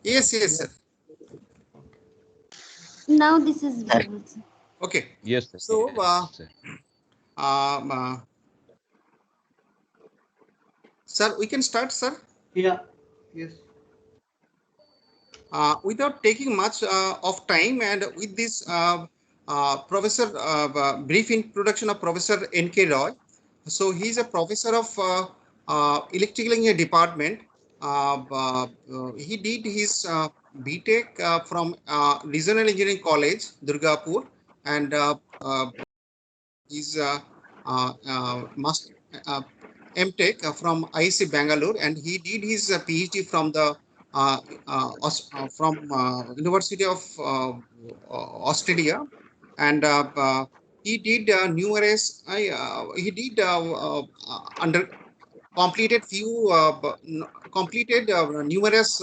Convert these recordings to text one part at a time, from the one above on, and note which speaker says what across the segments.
Speaker 1: Yes, yes, sir.
Speaker 2: Now this is visible, sir.
Speaker 1: Okay.
Speaker 3: Yes, sir.
Speaker 1: So,
Speaker 3: Yes, sir.
Speaker 1: sir, we can start, sir.
Speaker 4: Yeah. Yes.
Speaker 1: Without taking much of time, and with this Professor brief introduction of Professor N.K. Roy. So he's a professor of electrical engineering department. He did his BTech from Regional Engineering College, Durgapur, and his master MTech from IISc Bangalore, and he did his PhD from the from University of Australia, and he did numerous. He did under completed few completed numerous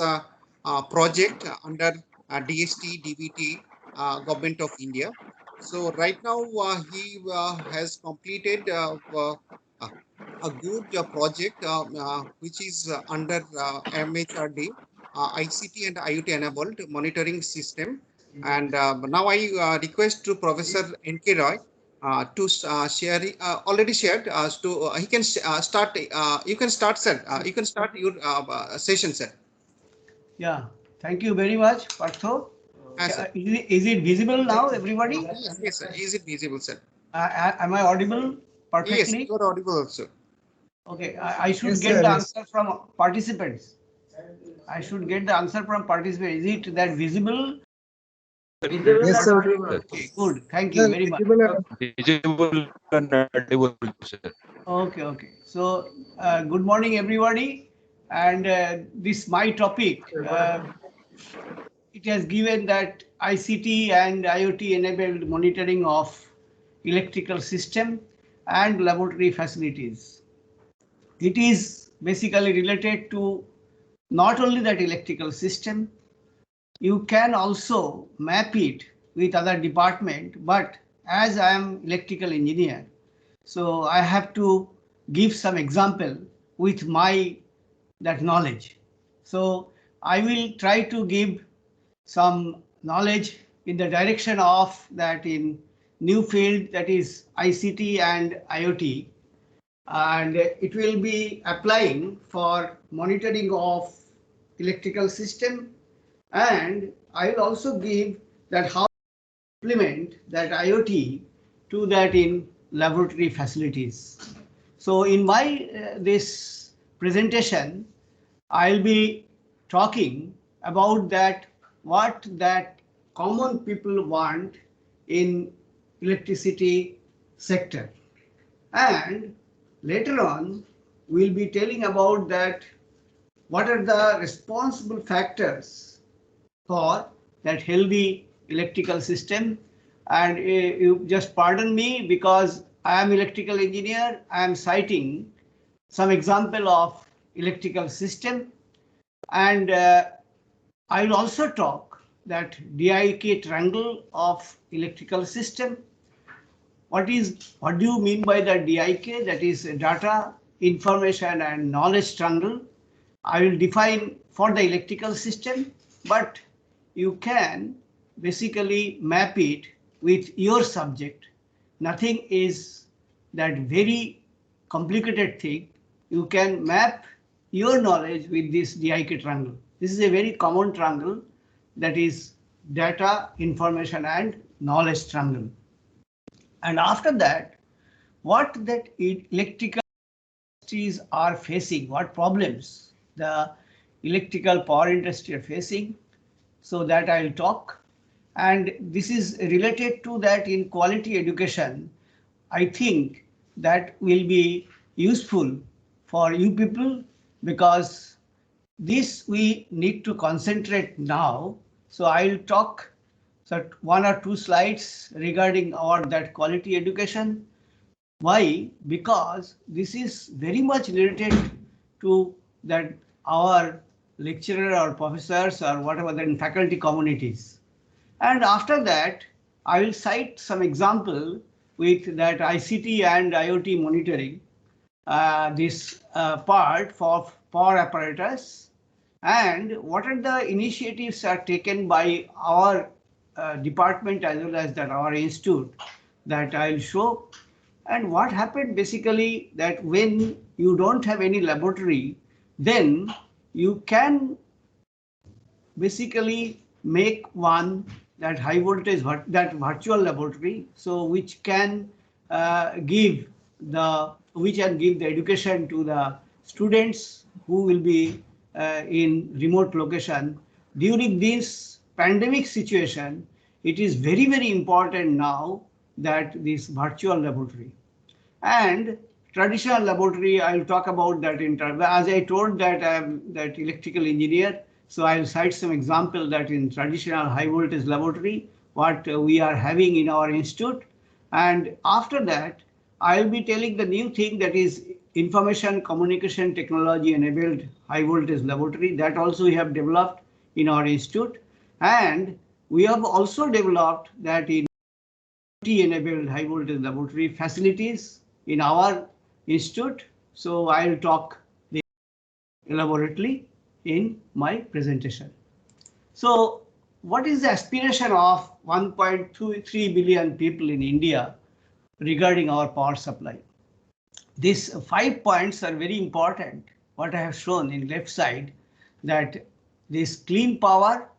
Speaker 1: project under DST, DBT, Government of India. So right now he has completed a good project which is under MHRD, ICT and IoT enabled monitoring system. And now I request to Professor N.K. Roy to share, already shared, he can start, you can start, sir. You can start your session, sir.
Speaker 4: Yeah. Thank you very much, Partho.
Speaker 1: Sir.
Speaker 4: Is it visible now, everybody?
Speaker 1: Yes, yes, sir. Is it visible, sir?
Speaker 4: Am I audible
Speaker 1: Yes,
Speaker 4: perfectly?
Speaker 1: you are audible also.
Speaker 4: Okay, I should get the answer from participants. I should get the answer from participants. Is it that visible?
Speaker 5: Yes, sir.
Speaker 4: Okay, good. Thank you very much.
Speaker 3: Visible and audible, sir.
Speaker 4: Okay, okay. So, good morning, everybody. And this my topic. It has given that ICT and IoT enabled monitoring of electrical system and laboratory facilities. It is basically related to not only that electrical system, you can also map it with other department, but as I am electrical engineer, so I have to give some example with my that knowledge. So I will try to give some knowledge in the direction of that in new field, that is ICT and IoT, and it will be applying for monitoring of electrical system, and I will also give that how to implement that IoT to that in laboratory facilities. So in my this presentation, I'll be talking about that what that common people want in electricity sector, and later on we'll be telling about that what are the responsible factors for that healthy electrical system. And you just pardon me because I am electrical engineer, I am citing some example of electrical system, and I will also talk that DIK triangle of electrical system. What do you mean by the DIK? That is data, information and knowledge triangle. I will define for the electrical system, but you can basically map it with your subject. Nothing is that very complicated thing. You can map your knowledge with this DIK triangle. This is a very common triangle, that is data, information and knowledge triangle. And after that, what that electrical industries are facing, what problems the electrical power industry are facing, so that I'll talk. And this is related to that in quality education. I think that will be useful for you people, because this we need to concentrate now. So I'll talk so one or two slides regarding our that quality education. Why? Because this is very much related to that our lecturer or professors or whatever the faculty communities. And after that, I will cite some example with that ICT and IoT monitoring, this part for power apparatus, and what are the initiatives are taken by our department as well as that our institute that I'll show. And what happened basically that when you don't have any laboratory, then you can basically make one that high voltage that virtual laboratory, so which can give the education to the students who will be in remote location during this pandemic situation. It is very important now that this virtual laboratory and traditional laboratory, I'll talk about that in terms. As I told that I am that electrical engineer, so I'll cite some example that in traditional high voltage laboratory, what we are having in our institute. And after that, I'll be telling the new thing that is information communication technology enabled high voltage laboratory that also we have developed in our institute. And we have also developed that in enabled high voltage laboratory facilities in our institute. So I'll talk elaborately in my presentation. So what is the aspiration of 1.23 billion people in India regarding our power supply? These 5 points are very important. What I have shown in left side, that this clean power,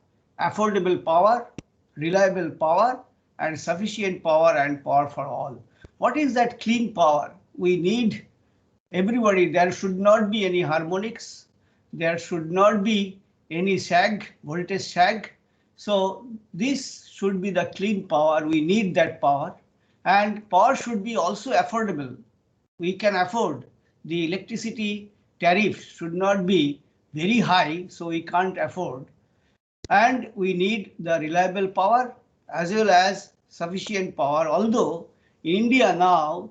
Speaker 4: affordable power, reliable power, and sufficient power and power for all. What is that clean power? We need everybody. There should not be any harmonics. There should not be any sag, voltage sag. So this should be the clean power. We need that power, and power should be also affordable. We can afford. The electricity tariff should not be very high, so we can't afford. And we need the reliable power as well as sufficient power. Although in India now,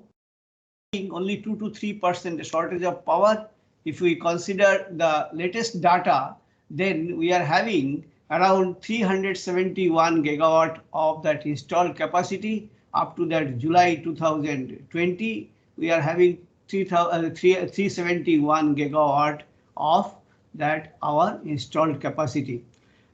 Speaker 4: only 2 to 3% shortage of power. If we consider the latest data, then we are having around 371 gigawatt of that installed capacity up to that July 2020. We are having 371 gigawatt of that our installed capacity.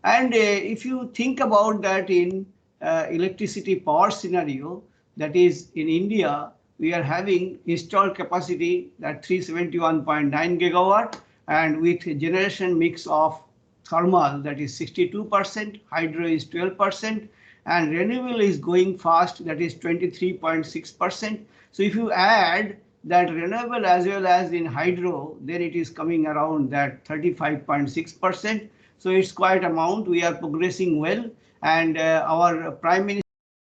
Speaker 4: And if you think about that in electricity power scenario, that is in India, we are having installed capacity that 371.9 gigawatt, and with generation mix of thermal that is 62%, hydro is 12%, and renewable is going fast, that is 23.6%. So if you add that renewable as well as in hydro, then it is coming around that 35.6%. So it's quite amount. We are progressing well, and our Prime Minister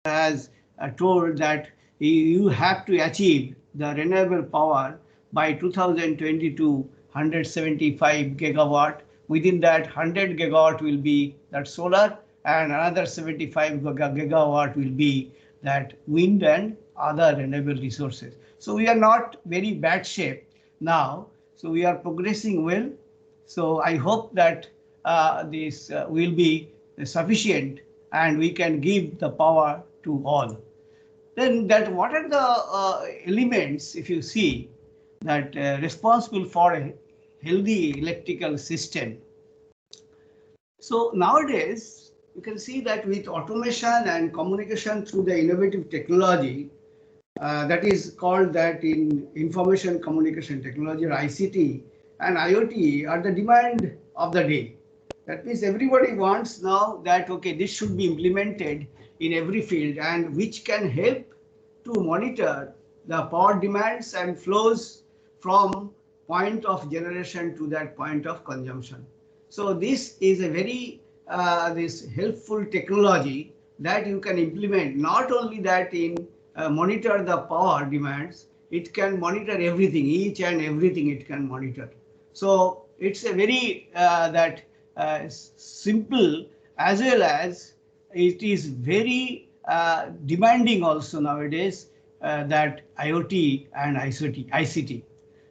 Speaker 4: has told that you have to achieve the renewable power by 2022, 175 gigawatt. Within that, 100 gigawatt will be that solar, and another 75 gigawatt will be that wind and other renewable resources. So we are not very bad shape now. So we are progressing well. So I hope that this will be sufficient and we can give the power to all. Then that what are the elements, if you see, that responsible for a healthy electrical system. So nowadays, you can see that with automation and communication through the innovative technology, that is called that in information communication technology or ICT and IoT are the demand of the day. That means everybody wants now that, okay, this should be implemented in every field, and which can help to monitor the power demands and flows from point of generation to that point of consumption. So this is a very this helpful technology that you can implement, not only that in monitor the power demands, it can monitor everything, each and everything it can monitor. So it's a very simple, as well as it is very demanding also nowadays, that IoT and ICT.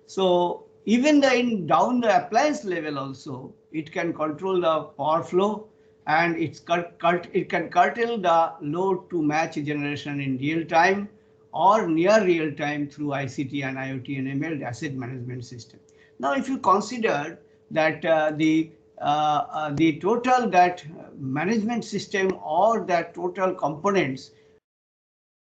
Speaker 4: So even down the appliance level also, it can control the power flow, and it can curtail the load to match generation in real time or near real time through ICT and IoT enabled asset management system. Now, if you consider that the the total that management system or that total components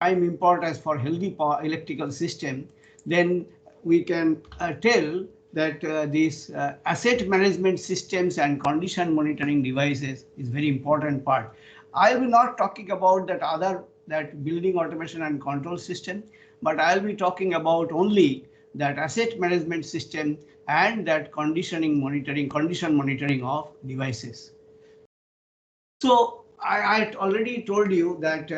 Speaker 4: prime importance for healthy electrical system, then we can tell that these asset management systems and condition monitoring devices is very important part. I will not talking about that building automation and control system, but I'll be talking about only that asset management system and that condition monitoring of devices. So I already told you that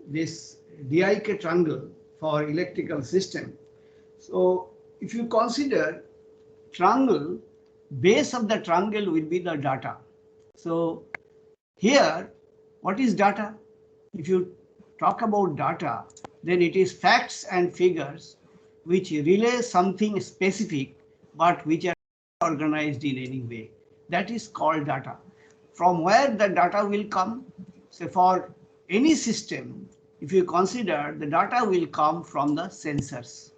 Speaker 4: this DIK triangle for electrical system. So if you consider triangle, base of the triangle will be the data. So here, what is data? If you talk about data, then it is facts and figures which relay something specific, but which are organized in any way. That is called data. From where the data will come? So for any system, if you consider, the data will come from the sensors.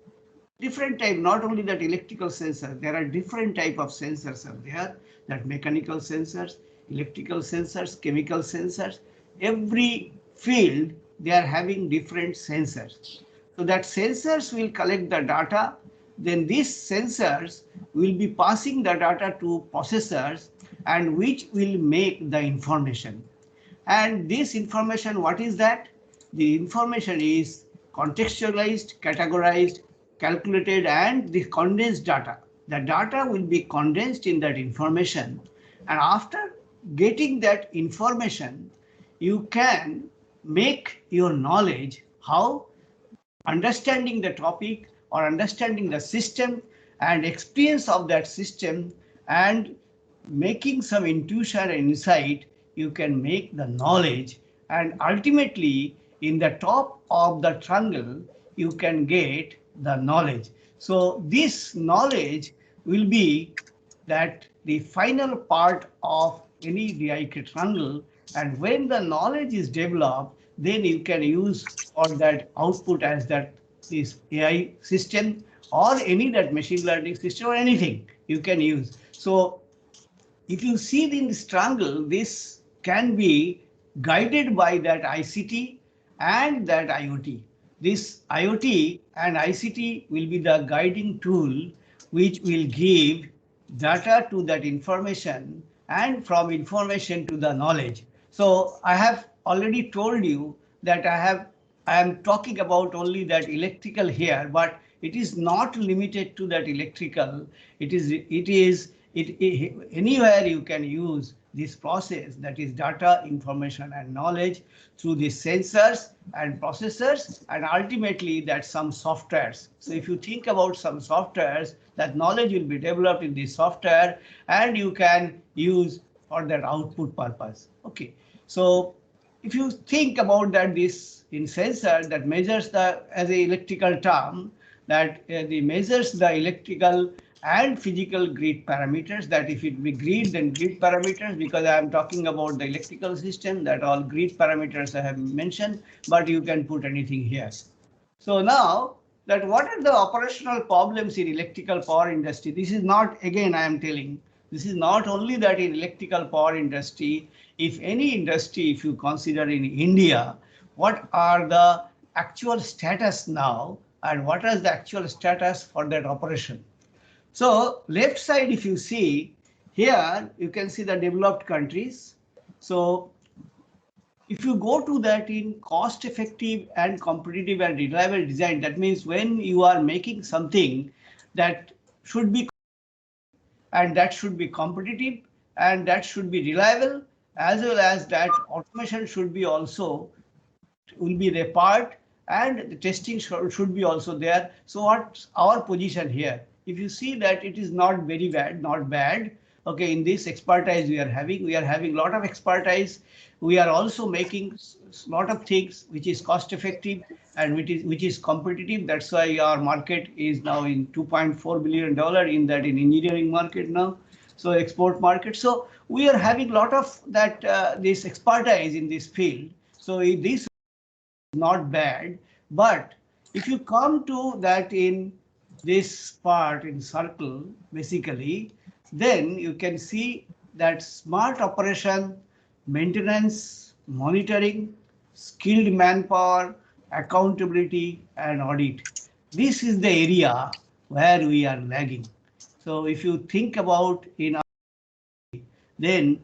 Speaker 4: Different type, not only that electrical sensor, there are different type of sensors are there, that mechanical sensors, electrical sensors, chemical sensors. Every field, they are having different sensors. So that sensors will collect the data, then these sensors will be passing the data to processors, and which will make the information. And this information, what is that? The information is contextualized, categorized, calculated, and the condensed data. The data will be condensed in that information. And after getting that information, you can make your knowledge how understanding the topic or understanding the system and experience of that system and making some intuition and insight, you can make the knowledge, and ultimately in the top of the triangle you can get the knowledge. So this knowledge will be that the final part of any DIK triangle, and when the knowledge is developed, then you can use for that output as that this AI system or any that machine learning system or anything you can use. So if you see in this triangle, this can be guided by that ICT and that IoT. This IoT and ICT will be the guiding tool which will give data to that information and from information to the knowledge. So I have already told you that I am talking about only that electrical here, but it is not limited to that electrical. Anywhere you can use this process, that is data, information, and knowledge through the sensors and processors, and ultimately that some softwares. So if you think about some softwares, that knowledge will be developed in this software and you can use for that output purpose. Okay, so if you think about that, this in sensor that measures the, as a electrical term, that the measures the electrical and physical grid parameters, that if it be grid, then grid parameters, because I am talking about the electrical system, that all grid parameters I have mentioned, but you can put anything here. So now that what are the operational problems in electrical power industry? This is not, again, I am telling, this is not only that in electrical power industry, if any industry, if you consider in India, what are the actual status now and what is the actual status for that operation? So left side, if you see here, you can see the developed countries. So if you go to that in cost effective and competitive and reliable design, that means when you are making something that should be and that should be competitive and that should be reliable, as well as that automation should be also will be their part and the testing should be also there. So what's our position here? If you see that it is not very bad, not bad. Okay, in this expertise we are having a lot of expertise. We are also making a lot of things which is cost effective and which is competitive. That's why our market is now in $2.4 billion in that in engineering market now. So export market. So we are having a lot of that this expertise in this field. So this is not bad, but if you come to that in this part in circle, basically, then you can see that smart operation, maintenance, monitoring, skilled manpower, accountability, and audit. This is the area where we are lagging. So if you think about in then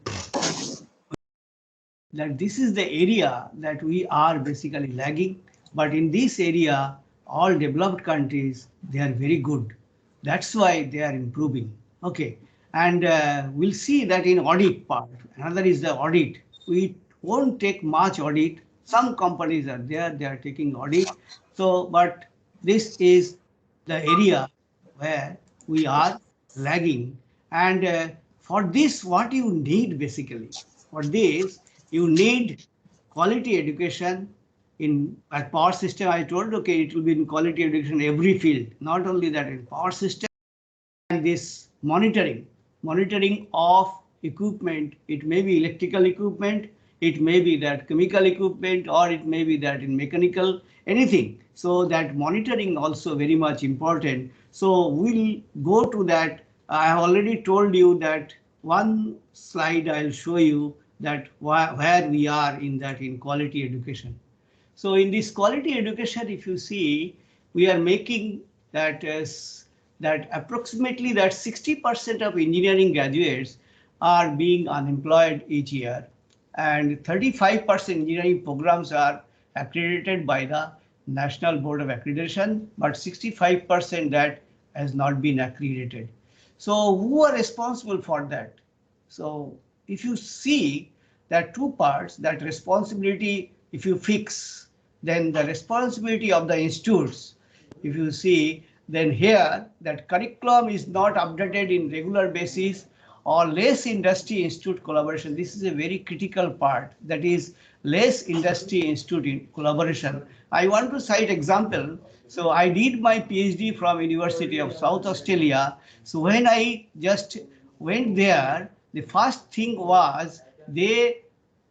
Speaker 4: that this is the area that we are basically lagging. But in this area, all developed countries, they are very good. That's why they are improving. Okay. And we'll see that in audit part. Another is the audit. We won't take much audit. Some companies are there, they are taking audit. So, but this is the area where we are lagging. And for this, what you need basically, for this, you need quality education in at power system. I told, okay, it will be in quality education every field, not only that in power system. And this monitoring of equipment, it may be electrical equipment, it may be that chemical equipment, or it may be that in mechanical, anything. So that monitoring also very much important. So we'll go to that. I have already told you that one slide I'll show you that where we are in that in quality education. So in this quality education, if you see, we are making that that approximately that 60% of engineering graduates are being unemployed each year, and 35% engineering programs are accredited by the National Board of Accreditation, but 65% that has not been accredited. So who are responsible for that? So if you see that two parts, that responsibility, if you fix, then the responsibility of the institutes, if you see, then here that curriculum is not updated in regular basis, or less industry institute collaboration. This is a very critical part, that is less industry institute collaboration. I want to cite example. So I did my PhD from University of South Australia. So when I just went there, the first thing was they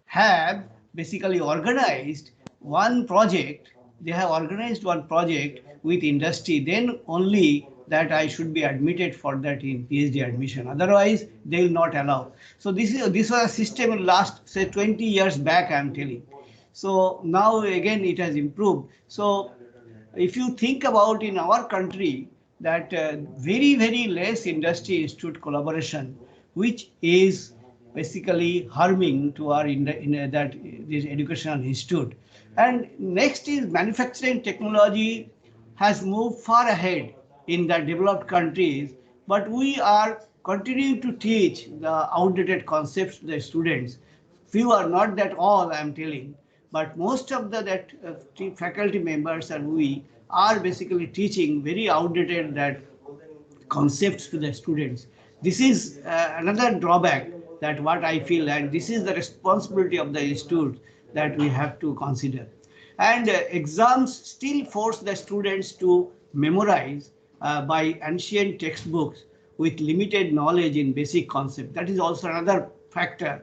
Speaker 4: have basically organized one project. They have organized one project with industry, then only that I should be admitted for that in PhD admission. Otherwise, they will not allow. So this was a system in last say 20 years back, I am telling. So now again it has improved. So if you think about in our country that very less industry institute collaboration, which is basically harming to our in that this educational institute. And next is manufacturing technology has moved far ahead in the developed countries, but we are continuing to teach the outdated concepts to the students. Few are, not that all I am telling, but most of the faculty members and we are basically teaching very outdated that concepts to the students. This is another drawback that what I feel, and this is the responsibility of the institute that we have to consider. And exams still force the students to memorize by ancient textbooks with limited knowledge in basic concept. That is also another factor.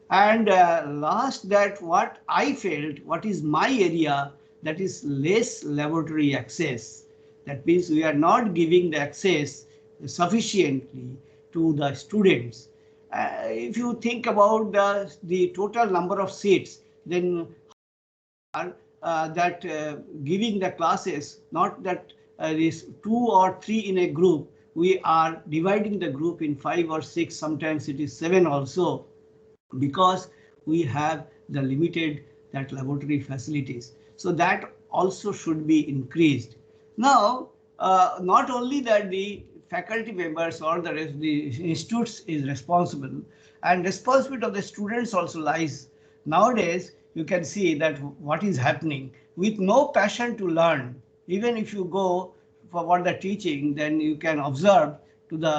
Speaker 4: And last, that what I felt, what is my area, that is less laboratory access. That means we are not giving the access sufficiently to the students. If you think about the total number of seats, then giving the classes, not that is 2 or 3 in a group, we are dividing the group in 5 or 6, sometimes it is 7 also, because we have the limited that laboratory facilities. So that also should be increased. Now, not only that the faculty members or the institutes is responsible, and responsibility of the students also lies. Nowadays, you can see that what is happening with no passion to learn. Even if you go for the teaching, then you can observe to the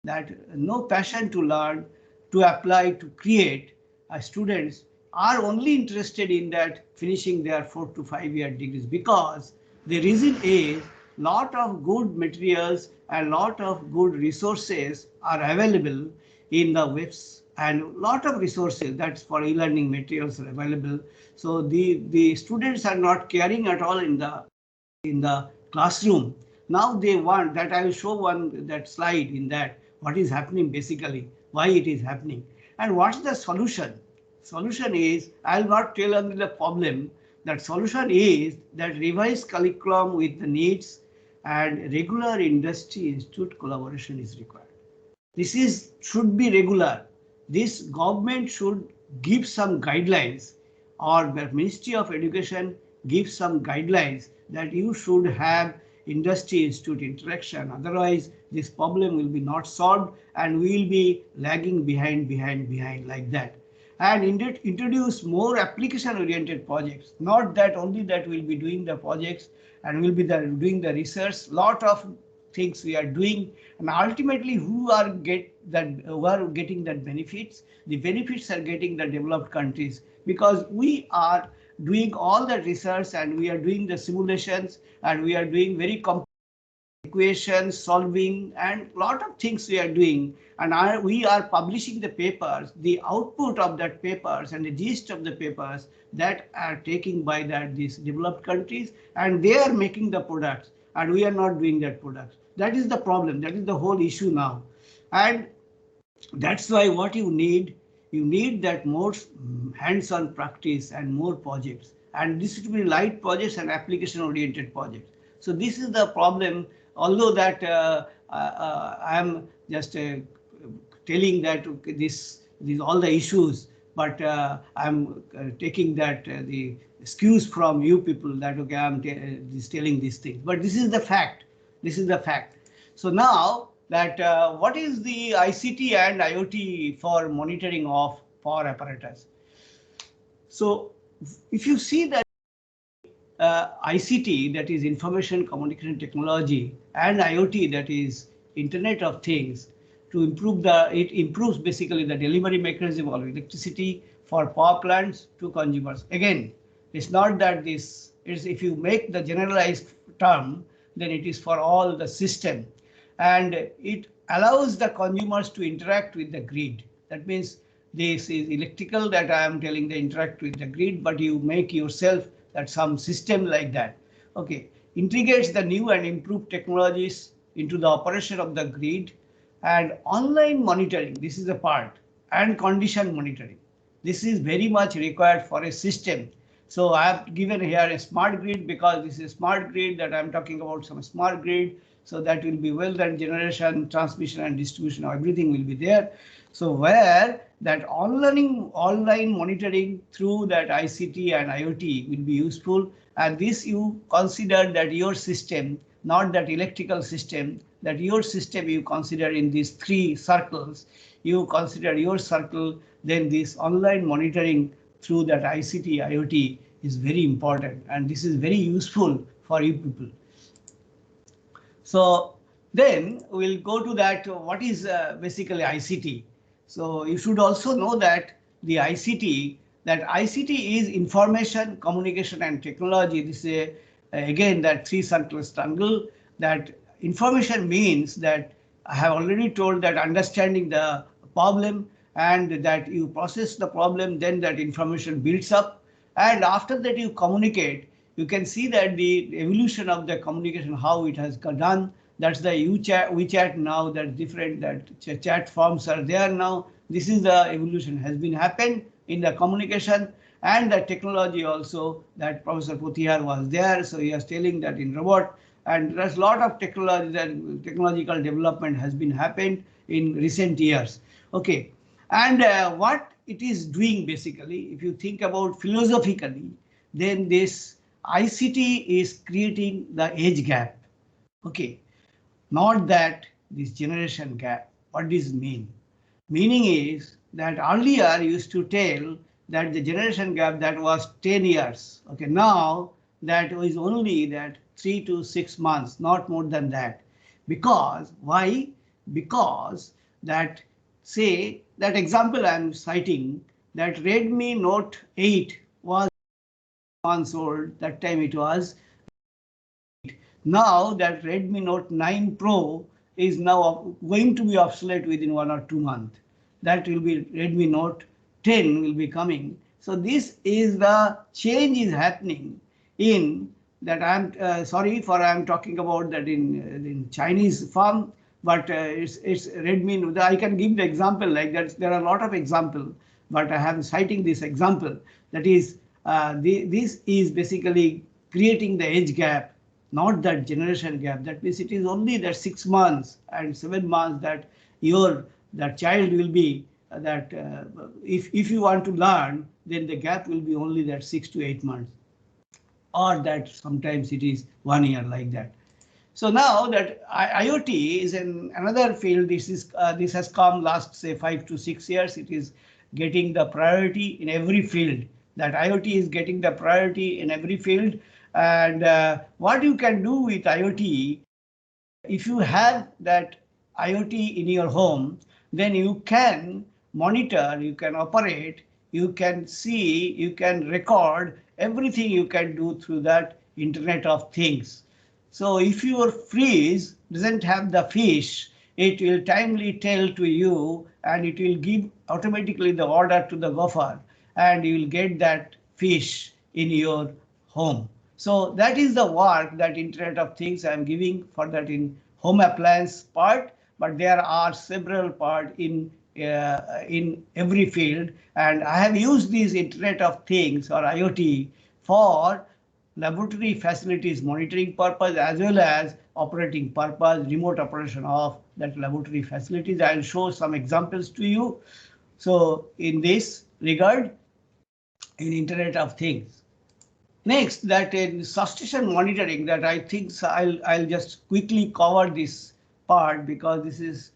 Speaker 4: that no passion to learn, to apply, to create. Students are only interested in that finishing their 4 to 5 year degrees, because the reason is lot of good materials and lot of good resources are available in the webs, and lot of resources that's for e-learning materials are available. So the students are not caring at all in the classroom. Now they want that. I will show one that slide in that what is happening basically. why it is happening. And what's the solution? Solution is, I'll not tell only the problem. That solution is that revised curriculum with the needs and regular industry institute collaboration is required. This should be regular. This government should give some guidelines, or the Ministry of Education gives some guidelines that you should have industry institute interaction. Otherwise, this problem will be not solved and we will be lagging behind like that. And introduce more application oriented projects. Not that only that we'll be doing the projects and we'll be doing the research. Lot of things we are doing, and ultimately who are getting that benefits? The benefits are getting the developed countries, because we are doing all the research and we are doing the simulations and we are doing very complex equations solving and lot of things we are doing, and we are publishing the papers. The output of that papers and the gist of the papers that are taken by these developed countries, and they are making the products and we are not doing that products. That is the problem. That is the whole issue now. And that's why what you need that more hands-on practice and more projects. And this should be light projects and application oriented projects. So this is the problem, although that I am just telling that these all the issues, but I'm taking that the excuse from you people that okay, I'm just telling these things, but this is the fact. This is the fact. So now that what is the ICT and IoT for monitoring of power apparatus? So if you see that ICT, that is information communication technology, and IoT, that is Internet of Things, to improve it improves basically the delivery mechanism of electricity for power plants to consumers. Again, it's not that this is, if you make the generalized term, then it is for all the system, and it allows the consumers to interact with the grid. That means this is electrical that I am telling the interact with the grid, but you make yourself that some system like that. Okay, integrates the new and improved technologies into the operation of the grid, and online monitoring. This is the part, and condition monitoring. This is very much required for a system. So I have given here a smart grid because this is a smart grid that I'm talking about, some smart grid. So that will be wealth and generation, transmission and distribution, everything will be there. So where that online monitoring through that ICT and IoT will be useful. And this you consider that your system, not that electrical system, that your system you consider in these three circles. You consider your circle, then this online monitoring through that ICT, IoT is very important, and this is very useful for you people. So then we'll go to that, what is basically ICT. So you should also know that the ICT is information, communication and technology. This is again that three circle triangle. That information means that I have already told that understanding the problem, and that you process the problem, then that information builds up, and after that you communicate. You can see that the evolution of the communication, how it has done. That's the WeChat now, that different that chat forms are there now. This is the evolution has been happened in the communication and the technology also, that Professor Puthiar was there. So he was telling that in robot, and there's a lot of technology, that technological development has been happened in recent years. Okay, and what it is doing basically, if you think about philosophically, then this ICT is creating the age gap. Okay, not that this generation gap. What does it mean? Meaning is that earlier used to tell that the generation gap that was 10 years. Okay, now that is only that 3 to 6 months, not more than that. Because why? Because that, say that example I'm citing, that Redmi Note 8 was months old, that time it was. Now that Redmi Note 9 Pro is now going to be obsolete within 1 or 2 months. That will be Redmi Note 10 will be coming. So this is the change is happening in that. I'm sorry for I'm talking about that in Chinese form, but it's Redmi. I can give the example like that. There are a lot of examples, but I am citing this example. That is, this is basically creating the age gap, not that generation gap. That means it is only that 6 months and 7 months that that child will be that if you want to learn, then the gap will be only that 6 to 8 months, or that sometimes it is 1 year like that. So now that IoT is in another field, this has come last say 5 to 6 years. It is getting the priority in every field. That IoT is getting the priority in every field. And what you can do with IoT, if you have that IoT in your home, then you can monitor, you can operate, you can see, you can record everything you can do through that Internet of Things. So if your fridge doesn't have the fish, it will timely tell to you and it will give automatically the order to the gopher and you will get that fish in your home. So that is the work that Internet of Things I am giving for that in home appliance part, but there are several parts in every field, and I have used these Internet of Things or IoT for laboratory facilities monitoring purpose as well as operating purpose, remote operation of that laboratory facilities. I will show some examples to you. So in this regard, in Internet of Things. Next, that in substation monitoring, that I think I'll just quickly cover this part because this is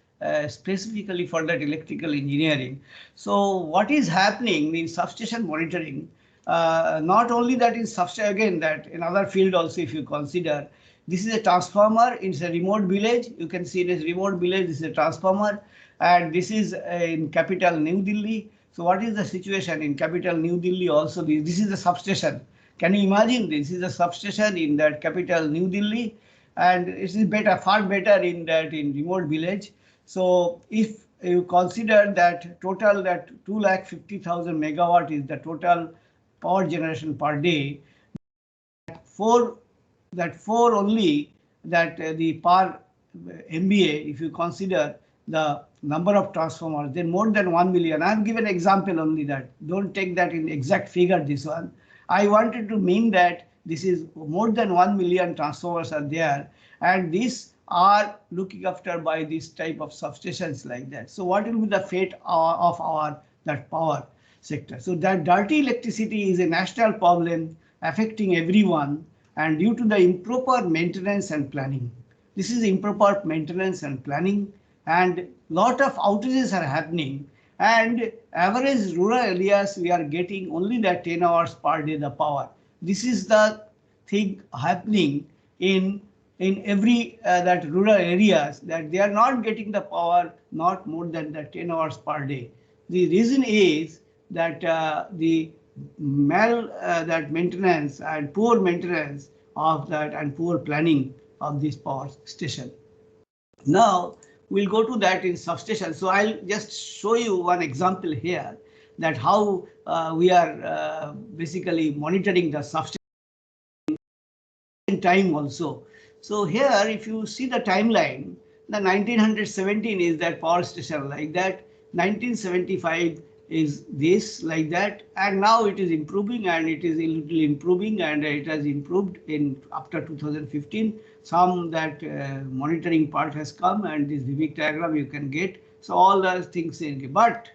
Speaker 4: specifically for that electrical engineering. So what is happening in substation monitoring? Not only that in substation, again that in other field also, if you consider, this is a transformer. It's a remote village. You can see this remote village. This is a transformer, and this is in capital New Delhi. So what is the situation in capital New Delhi? Also, this is the substation. Can you imagine this is a substation in that capital New Delhi, and it is better, far better in that in remote village. So if you consider that total that 250,000 megawatt is the total power generation per day, four only that the per MBA, if you consider the number of transformers, then more than 1 million. I have given example only that. Don't take that in exact figure, this one. I wanted to mean that this is more than 1 million transformers are there, and these are looking after by this type of substations like that. So what will be the fate of our that power sector? So that dirty electricity is a national problem affecting everyone, and due to the improper maintenance and planning. This is improper maintenance and planning, and lot of outages are happening. And average rural areas, we are getting only that 10 hours per day the power. This is the thing happening in every that rural areas, that they are not getting the power not more than the 10 hours per day. The reason is that the that maintenance and poor maintenance of that and poor planning of this power station. Now we'll go to that in substation. So I'll just show you one example here, that how we are basically monitoring the substation in time also. So here, if you see the timeline, the 1917 is that power station like that, 1975 is this like that, and now it is improving, and it is a little improving, and it has improved in after 2015. Some that monitoring part has come, and this Vivek diagram you can get. So all those things in. But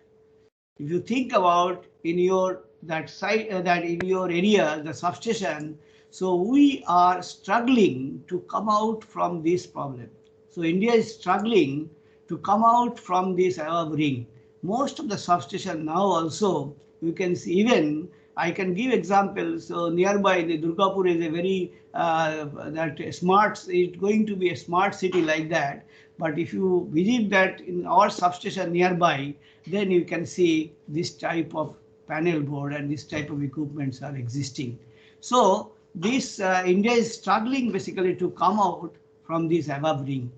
Speaker 4: if you think about in your that site that in your area the substation, so we are struggling to come out from this problem. So India is struggling to come out from this above ring. Most of the substation now also, you can see, even I can give examples. So nearby the Durgapur is a very that smart, it's going to be a smart city like that. But if you visit that in our substation nearby, then you can see this type of panel board and this type of equipments are existing. So this India is struggling basically to come out from this above ring.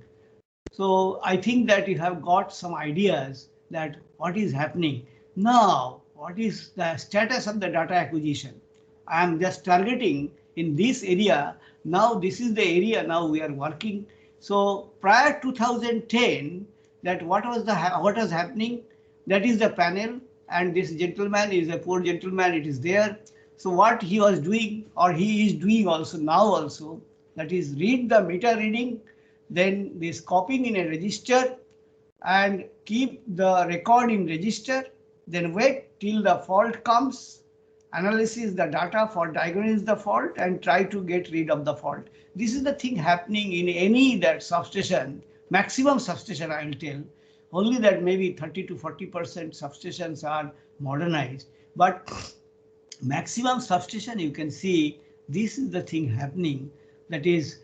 Speaker 4: So I think that you have got some ideas that what is happening now. What is the status of the data acquisition? I am just targeting in this area. Now this is the area now we are working. So prior 2010, that what was happening? That is the panel, and this gentleman is a poor gentleman. It is there. So what he was doing, or he is doing also now also, that is read the meter reading, then this copying in a register, and keep the record in register, then wait till the fault comes, analysis the data for diagnose the fault, and try to get rid of the fault. This is the thing happening in any that substation, maximum substation I will tell, only that maybe 30 to 40% substations are modernized, but maximum substation you can see this is the thing happening. That is,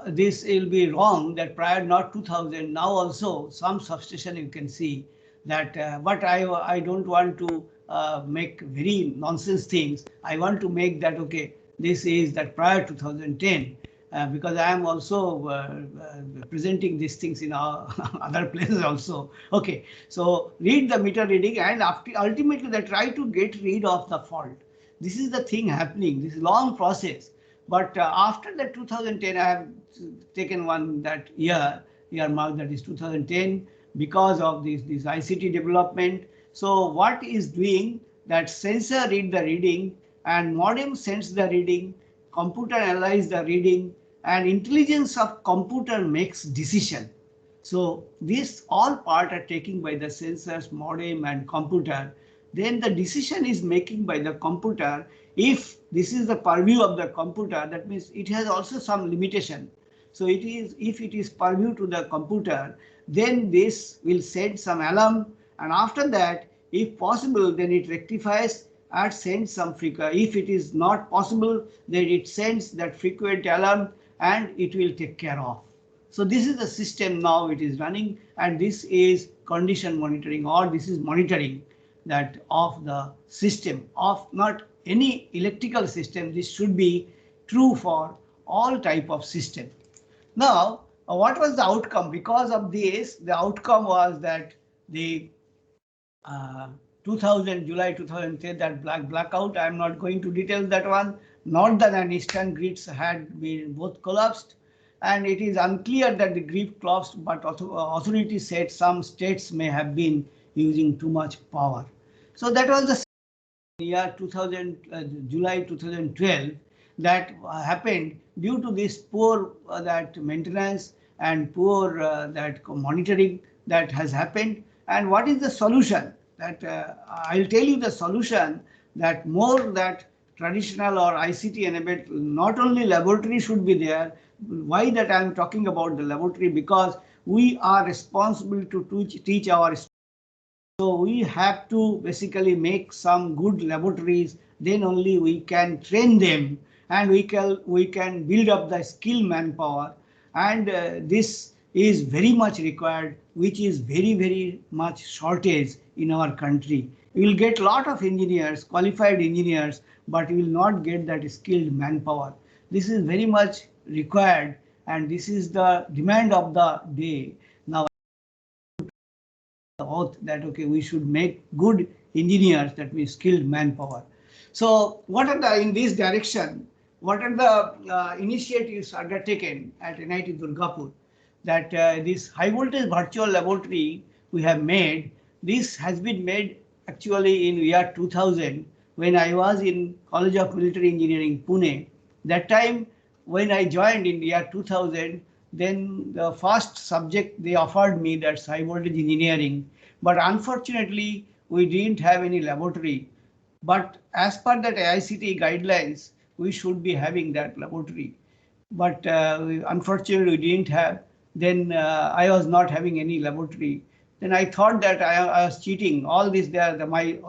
Speaker 4: this will be wrong that prior not 2000, now also some substation you can see that, but I don't want to make very nonsense things. I want to make that, okay, this is that prior 2010, because I am also presenting these things in our other places also. Okay, so read the meter reading, and after ultimately they try to get rid of the fault. This is the thing happening. This is long process. But after the 2010, I have taken one that year mark, that is 2010, because of this ICT development. So what is doing that sensor read the reading, and modem sends the reading, computer analyze the reading, and intelligence of computer makes decision. So this all part are taken by the sensors, modem, and computer. Then the decision is making by the computer. If this is the purview of the computer, that means it has also some limitation. So it is, if it is purview to the computer, then this will send some alarm, and after that, if possible, then it rectifies and sends some frequency. If it is not possible, then it sends that frequent alarm and it will take care of. So this is the system now it is running, and this is condition monitoring, or this is monitoring that of the system, of not any electrical system. This should be true for all type of system. Now, what was the outcome? Because of this, the outcome was that the July 2010, that blackout, I am not going to detail that one. Northern and eastern grids had been both collapsed, and it is unclear that the grid collapsed, but authorities said some states may have been using too much power. So that was the year 2000, July 2012, that happened due to this poor that maintenance and poor that monitoring that has happened. And what is the solution? That I'll tell you the solution, that more that traditional or ICT enabled, not only laboratory should be there. Why that I'm talking about the laboratory? Because we are responsible to teach our students. So we have to basically make some good laboratories, then only we can train them, and we can build up the skill manpower, and this is very much required, which is very much shortage in our country. We will get a lot of engineers, qualified engineers, but we will not get that skilled manpower. This is very much required, and this is the demand of the day. Now, the oath that, okay, we should make good engineers, that means skilled manpower. So what are the, in this direction, what are the initiatives undertaken at NIT Durgapur? That this high voltage virtual laboratory we have made, this has been made actually in year 2000, when I was in College of Military Engineering, Pune. That time when I joined in year 2000, then the first subject they offered me, that's high voltage engineering, but unfortunately we didn't have any laboratory. But as per that AICTE guidelines, we should be having that laboratory, but unfortunately we didn't have. Then I was not having any laboratory. Then I thought that I was cheating. All this there,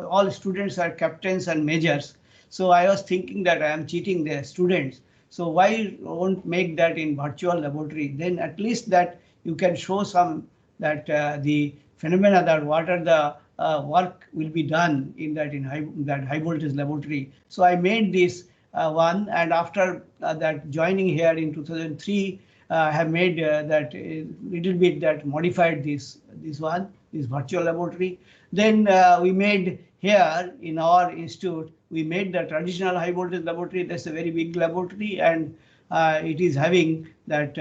Speaker 4: all students are captains and majors. So I was thinking that I am cheating the students. So why won't make that in virtual laboratory? Then at least that you can show some that the phenomena, that what are the work will be done in that high voltage laboratory. So I made this one, and after that joining here in 2003, have made that little bit that modified this virtual laboratory. Then we made here in our institute, we made the traditional high voltage laboratory. That's a very big laboratory, and it is having that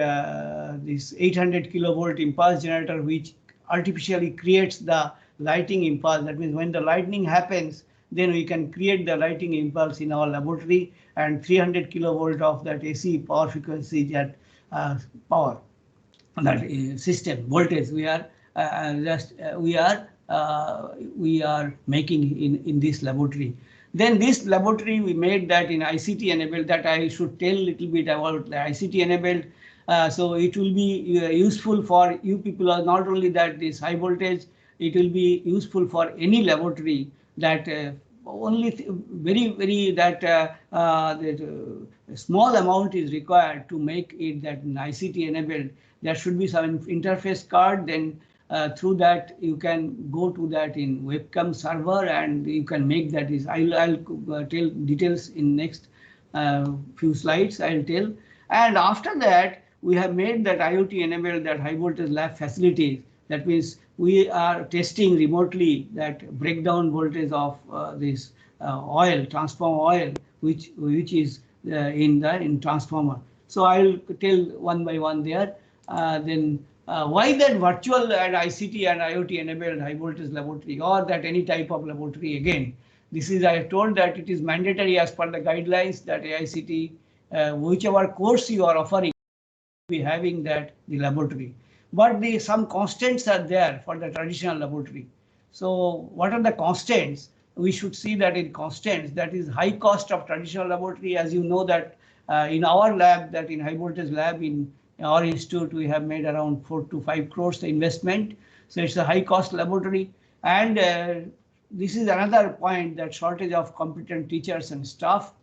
Speaker 4: this 800 kilovolt impulse generator, which artificially creates the lighting impulse. That means when the lightning happens, then we can create the lighting impulse in our laboratory, and 300 kilovolt of that AC power frequency jet power, that system voltage we are making in this laboratory. Then this laboratory we made that in ICT enabled. That I should tell a little bit about the ICT enabled. So it will be useful for you people, are not only that this high voltage, it will be useful for any laboratory that only very that, small amount is required to make it that ICT enabled. There should be some interface card, then through that you can go to that in webcam server and you can make that. Is I'll tell details in next few slides, I'll tell. And after that we have made that IoT enabled that high voltage lab facilities. That means we are testing remotely that breakdown voltage of this oil, transformer oil, which is in transformer. So I'll tell one by one there. Then why that virtual and ICT and IoT enabled high voltage laboratory, or that any type of laboratory? Again, this is, I have told that it is mandatory as per the guidelines that AICT, whichever course you are offering, be having that the laboratory. But some constants are there for the traditional laboratory. So what are the constants? We should see that in constants, that is high cost of traditional laboratory. As you know that in our lab, that in high voltage lab in our institute, we have made around 4 to 5 crores investment. So it's a high cost laboratory. And this is another point, that shortage of competent teachers and staff.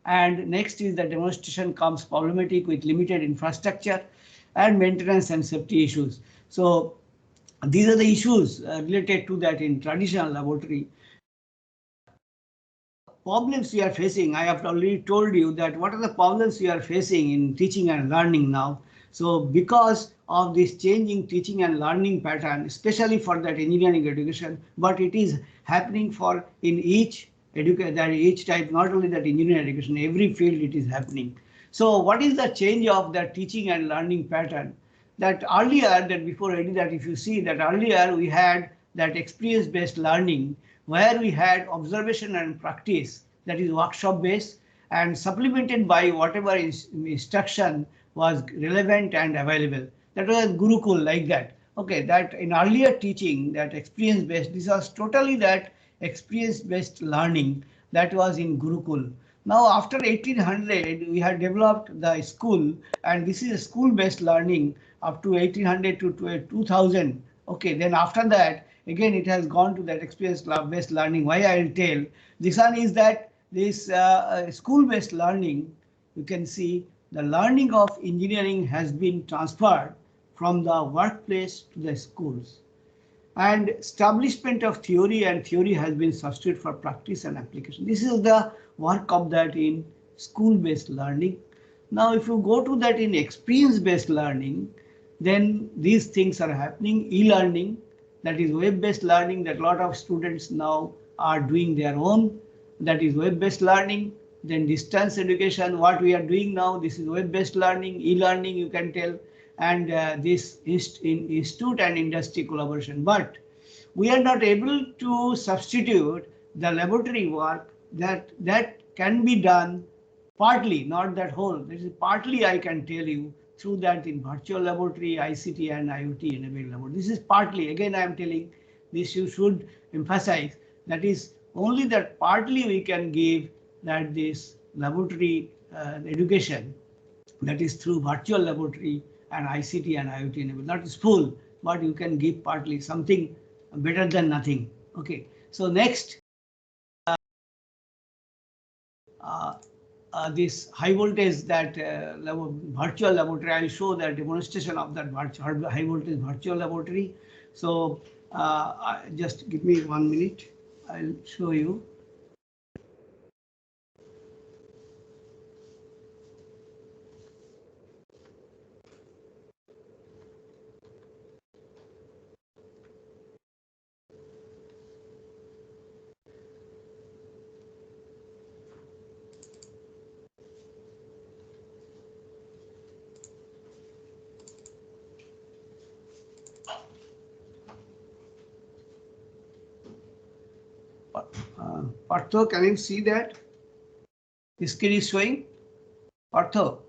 Speaker 4: And next is the demonstration comes problematic with limited infrastructure and maintenance and safety issues. So these are the issues related to that in traditional laboratory. Problems we are facing, I have already told you that what are the problems we are facing in teaching and learning now. So because of this changing teaching and learning pattern, especially for that engineering education, but it is happening for in each type, not only that engineering education, every field it is happening. So what is the change of that teaching and learning pattern? That earlier, that before I did that, if you see that earlier we had that experience-based learning, where we had observation and practice, that is workshop based, and supplemented by whatever instruction was relevant and available. That was Gurukul, like that. Okay, that in earlier teaching, that experience based, this was totally that experience based learning that was in Gurukul. Now after 1800, we had developed the school, and this is a school based learning up to 1800 to 2000. Okay, then after that, again it has gone to that experience based learning. Why I'll tell, this one is that this school based learning, you can see the learning of engineering has been transferred from the workplace to the schools, and establishment of theory and theory has been substituted for practice and application. This is the work of that in school based learning. Now if you go to that in experience based learning, then these things are happening. E-learning, that is web-based learning, that a lot of students now are doing their own, that is web-based learning. Then distance education, what we are doing now, this is web-based learning, e-learning you can tell, and this is in institute and industry collaboration. But we are not able to substitute the laboratory work that can be done partly, not that whole. This is partly, I can tell you, through that in virtual laboratory, ICT and IoT enabled laboratory. This is partly, again I am telling, this you should emphasize, that is only that partly we can give that this laboratory education, that is through virtual laboratory and ICT and IoT enabled. Not is full, but you can give partly, something better than nothing. Okay, so next, this high voltage that virtual laboratory, I'll show the demonstration of that high voltage virtual laboratory. So just give me 1 minute, I'll show you. Partho, can you see that? The screen is showing. Partho,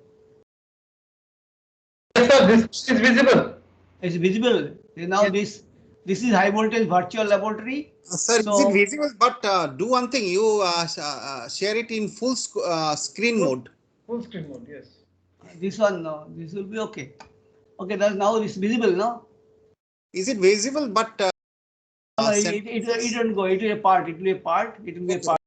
Speaker 5: Yes, sir, this is visible.
Speaker 4: is visible. Now
Speaker 1: Yes.
Speaker 4: this is high voltage virtual laboratory.
Speaker 1: Sir, is it
Speaker 4: So
Speaker 1: visible? But do one thing, you share it in full screen mode.
Speaker 5: Full screen mode, yes.
Speaker 4: this one, no, this will be okay. Okay, that's now it's visible, no?
Speaker 1: Is it visible? But
Speaker 4: No, it won't go. It will be a part. It will be a part. It will be a
Speaker 1: okay.
Speaker 4: part.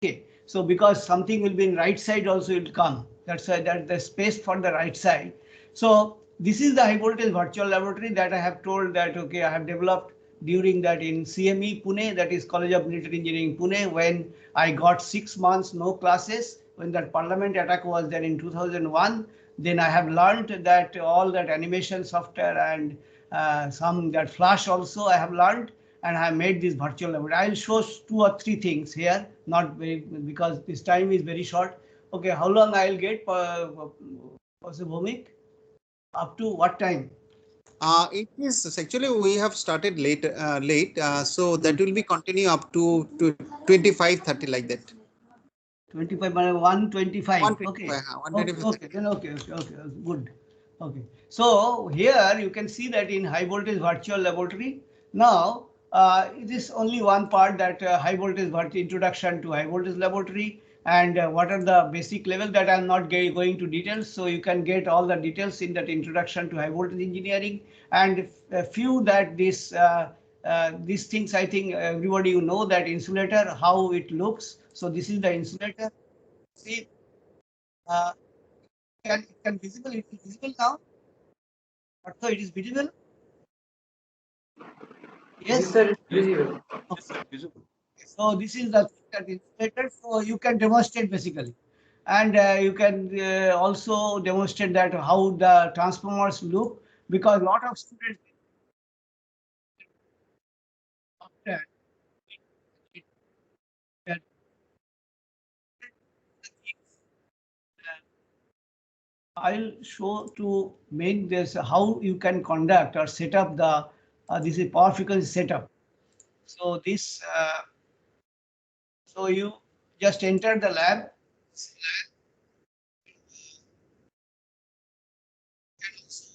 Speaker 4: Okay. So because something will be in right side also, it will come. That's why that the space for the right side. So this is the high voltage virtual laboratory that I have told that okay, I have developed during that in CME Pune, that is College of Military Engineering Pune, when I got 6 months no classes when that parliament attack was there in 2001. Then I have learned that all that animation software and some that flash also I have learned, and I have made this virtual laboratory. I will show 2 or 3 things here, not very, because this time is very short. Okay, how long I will get, Bhumik? Up to what time?
Speaker 1: It is actually we have started late, so that will be continue up to 25:30 like that.
Speaker 4: 25, 125.
Speaker 1: 125,
Speaker 4: Okay.
Speaker 1: 125.
Speaker 4: Okay. Then okay. Good. Okay. So here you can see that in high voltage virtual laboratory. Now it is only one part, that high voltage introduction to high voltage laboratory, and what are the basic level that I'm not going to details. So you can get all the details in that introduction to high voltage engineering, and a few that these things I think everybody you know that insulator, how it looks. So this is the insulator. See, uh, it can visible. It is visible now. So it is visible.
Speaker 5: Yes,
Speaker 4: Yes.
Speaker 5: sir, it's visible.
Speaker 3: Yes, sir, visible.
Speaker 4: So this is the that insulator. So you can demonstrate basically, and you can also demonstrate that how the transformers look, because a lot of students after that I'll show to make this how you can conduct or set up the this is power frequency setup. So this so you just enter the lab.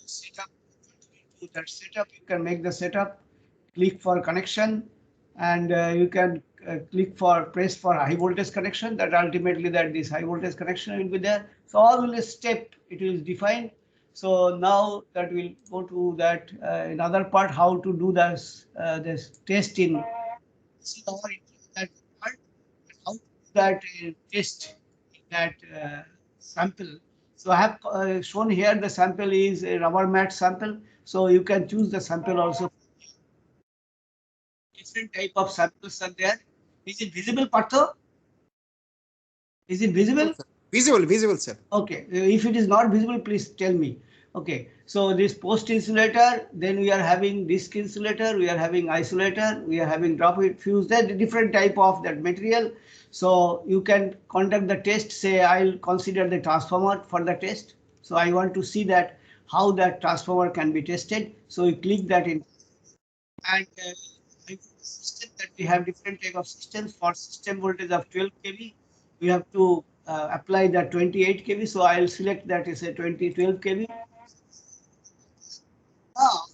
Speaker 4: Setup, to that setup, you can make the setup, click for connection, and you can press for high voltage connection, that ultimately that this high voltage connection will be there. So all will step it is defined. So now that we'll go to that another part, how to do this test in that part, how to do that test in that sample. So I have shown here the sample is a rubber mat sample. So you can choose the sample also. Different type of samples are there. Is it visible, Partho? Is it visible?
Speaker 1: Visible, sir.
Speaker 4: Okay. If it is not visible, please tell me. Okay. So this post insulator, then we are having disc insulator, we are having isolator, we are having drop it fuse. There different type of that material. So you can conduct the test. Say I'll consider the transformer for the test. So I want to see that how that transformer can be tested. So you click that in, and system that we have different type of systems. For system voltage of 12 kV, we have to apply the 28 kV. So I'll select that is a 12 kV. Now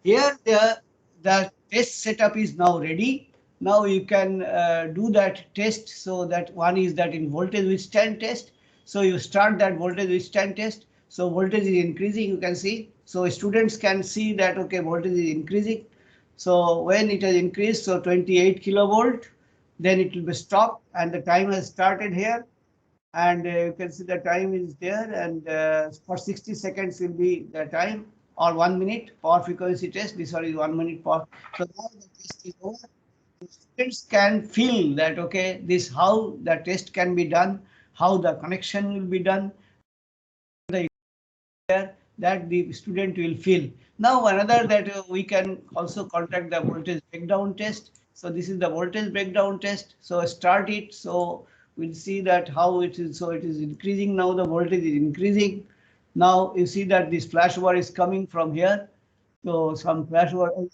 Speaker 4: here the test setup is now ready. Now you can do that test. So that one is that in voltage withstand test. So you start that voltage withstand test. So voltage is increasing, you can see. So students can see that okay, voltage is increasing. So when it has increased, so 28 kilovolt, then it will be stopped, and the time has started here. And you can see the time is there, and for 60 seconds will be the time, or 1 minute power frequency test. This one is 1 minute power. So now the test is over. Students can feel that okay, this how the test can be done, how the connection will be done, that the student will feel. Now another that we can also conduct the voltage breakdown test. So this is the voltage breakdown test. So start it. So we'll see that how it is. So it is increasing now. The voltage is increasing. Now you see that this flashover is coming from here. So some flashover.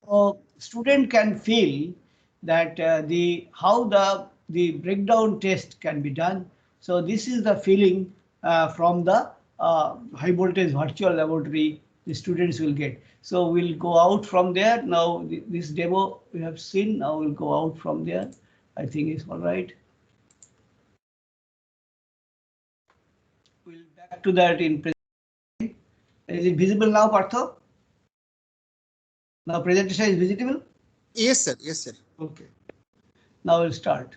Speaker 4: So student can feel that how the breakdown test can be done. So this is the feeling from the high voltage virtual laboratory the students will get. So we'll go out from there. Now this demo we have seen. Now we'll go out from there. I think it's all right. We'll back to that in presentation. Is it visible now, Partho? Now presentation is visible?
Speaker 1: Yes, sir. Yes, sir.
Speaker 4: Okay. Now we'll start.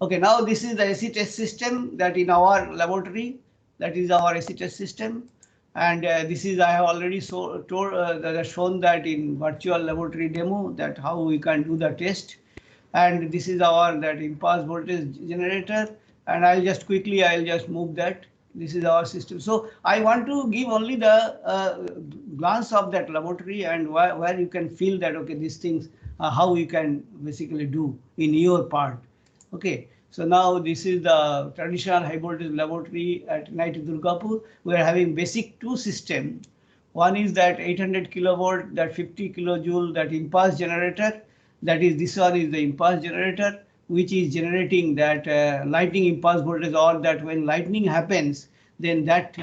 Speaker 4: Okay, now this is the AC test system that in our laboratory, that is our AC test system. And this is, I have already shown that in virtual laboratory demo that how we can do the test. And this is our that impulse voltage generator. And I'll just move that. This is our system. So I want to give only the glance of that laboratory and where you can feel that, okay, these things, how you can basically do in your part. Okay, so now this is the traditional high voltage laboratory at NIT Durgapur. We are having basic two system. One is that 800 kilovolt, that 50 kilojoule, that impulse generator. That is, this one is the impulse generator, which is generating that lightning impulse voltage, or that when lightning happens, then that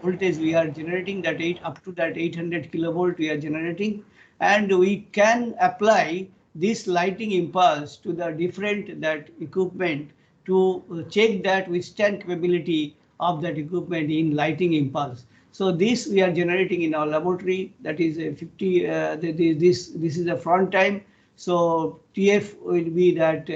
Speaker 4: voltage we are generating, that up to that 800 kilovolt we are generating, and we can apply this lighting impulse to the different that equipment to check that withstand capability of that equipment in lighting impulse. So this we are generating in our laboratory. That is a 50. This is a front time. So TF will be that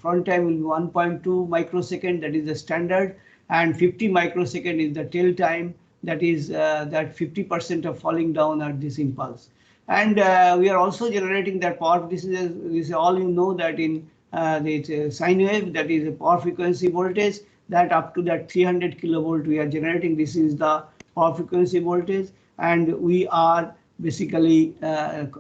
Speaker 4: front time will be 1.2 microsecond. That is the standard, and 50 microsecond is the tail time. That is that 50% of falling down at this impulse. And we are also generating that power. This is all you know that in the sine wave, that is a power frequency voltage, that up to that 300 kilovolt we are generating. This is the power frequency voltage, and we are basically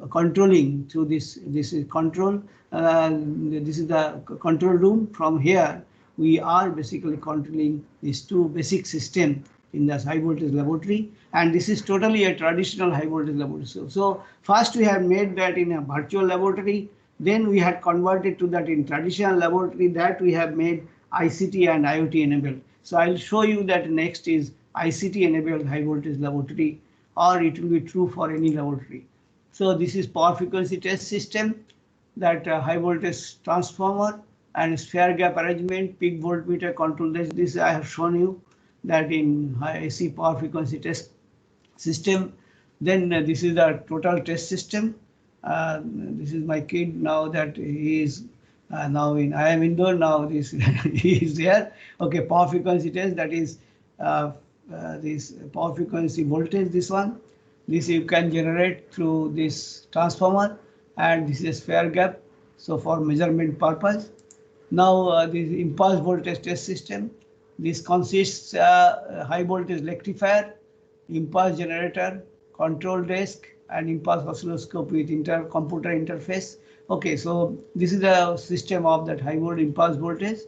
Speaker 4: controlling through this. This is control. This is the control room. From here, we are basically controlling these two basic systems in the high voltage laboratory, and this is totally a traditional high voltage laboratory. So first we have made that in a virtual laboratory, then we had converted to that in traditional laboratory, that we have made ICT and IoT enabled. So I'll show you that next is ICT enabled high voltage laboratory, or it will be true for any laboratory. So this is power frequency test system, that high voltage transformer and sphere gap arrangement, peak voltmeter control. This I have shown you that in high AC power frequency test system. Then this is the total test system. This is my kid now that he is now in, I am indoor now, this he is there. Okay, power frequency test, that is this power frequency voltage, this one. This you can generate through this transformer, and this is a sphere gap, so for measurement purpose. Now this impulse voltage test system. This consists high voltage rectifier, impulse generator, control desk, and impulse oscilloscope with computer interface. Okay, so this is the system of that high voltage impulse voltage.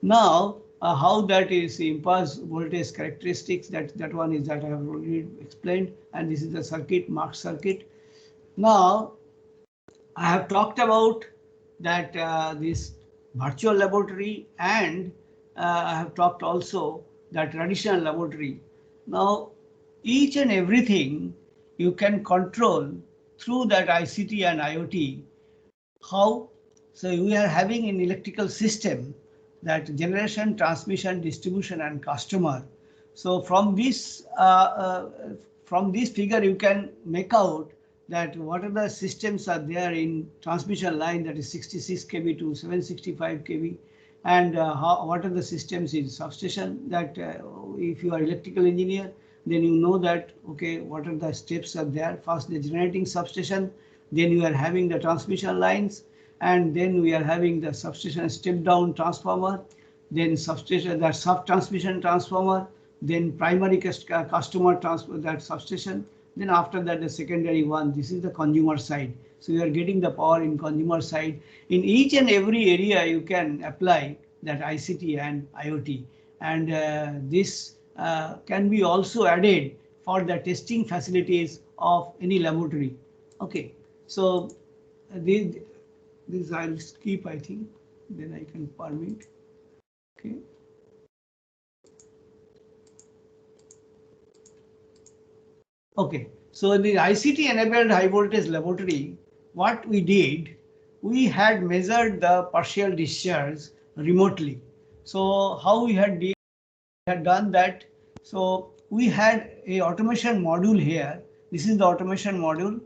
Speaker 4: Now, how that is impulse voltage characteristics, that one is that I have already explained, and this is the circuit, marked circuit. Now, I have talked about that this virtual laboratory, and I have talked also that traditional laboratory. Now, each and everything you can control through that ICT and IoT. How? So we are having an electrical system, that generation, transmission, distribution, and customer. So from this figure, you can make out that what are the systems are there in transmission line, that is 66 kV to 765 kV. And what are the systems in substation, that if you are electrical engineer, then you know that, okay, what are the steps are there. First the generating substation, then you are having the transmission lines, and then we are having the substation step down transformer, then substation, that sub transmission transformer, then primary customer transfer, that substation. Then after that the secondary one, this is the consumer side. So you are getting the power in consumer side. In each and every area you can apply that ICT and IoT, and this can be also added for the testing facilities of any laboratory. Okay, so this I'll skip, I think, then I can permit. Okay. Okay, so in the ICT enabled high voltage laboratory, what we did, we had measured the partial discharge remotely. So how we had done that? So we had a automation module here. This is the automation module.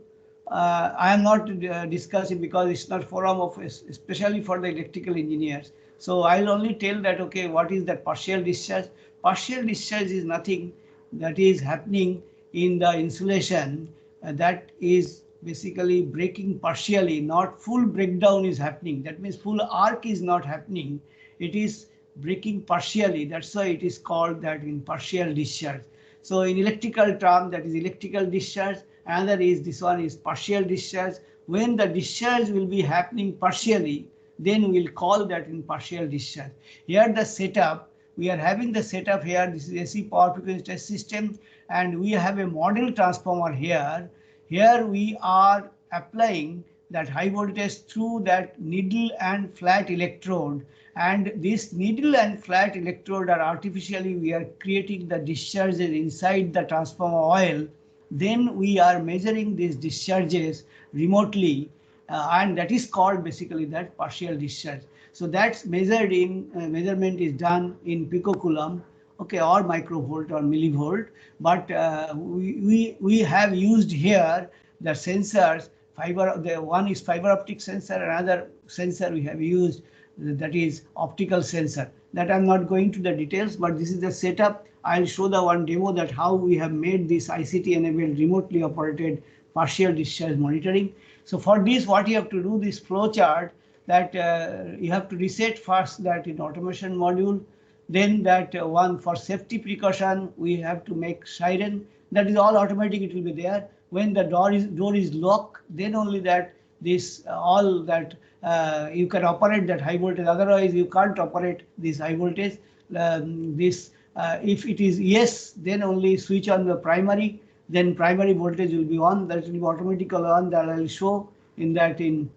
Speaker 4: I am not discussing because it's not forum of especially for the electrical engineers. So I'll only tell that, okay, what is that partial discharge? Partial discharge is nothing that is happening in the insulation that is basically breaking partially, not full breakdown is happening. That means full arc is not happening. It is breaking partially. That's why it is called that in partial discharge. So in electrical term, that is electrical discharge. Another is this one is partial discharge. When the discharge will be happening partially, then we'll call that in partial discharge. Here the setup, we are having the setup here. This is AC power frequency test system, and we have a model transformer here. Here we are applying that high voltage through that needle and flat electrode, and this needle and flat electrode are artificially, we are creating the discharges inside the transformer oil. Then we are measuring these discharges remotely, and that is called basically that partial discharge. So that's measured in measurement is done in picocoulomb, okay, or microvolt or millivolt. But we have used here the sensors. The one is fiber optic sensor, another sensor we have used, that is optical sensor. That I'm not going to the details, but this is the setup. I'll show the one demo that how we have made this ICT enabled remotely operated partial discharge monitoring. So for this, what you have to do, this flow chart, that you have to reset first that in automation module. Then that one for safety precaution, we have to make siren. That is all automatic, it will be there. When the door is locked, then only that this all that you can operate that high voltage. Otherwise, you can't operate this high voltage. If it is yes, then only switch on the primary. Then primary voltage will be on. That will be automatically on. That I will show in that in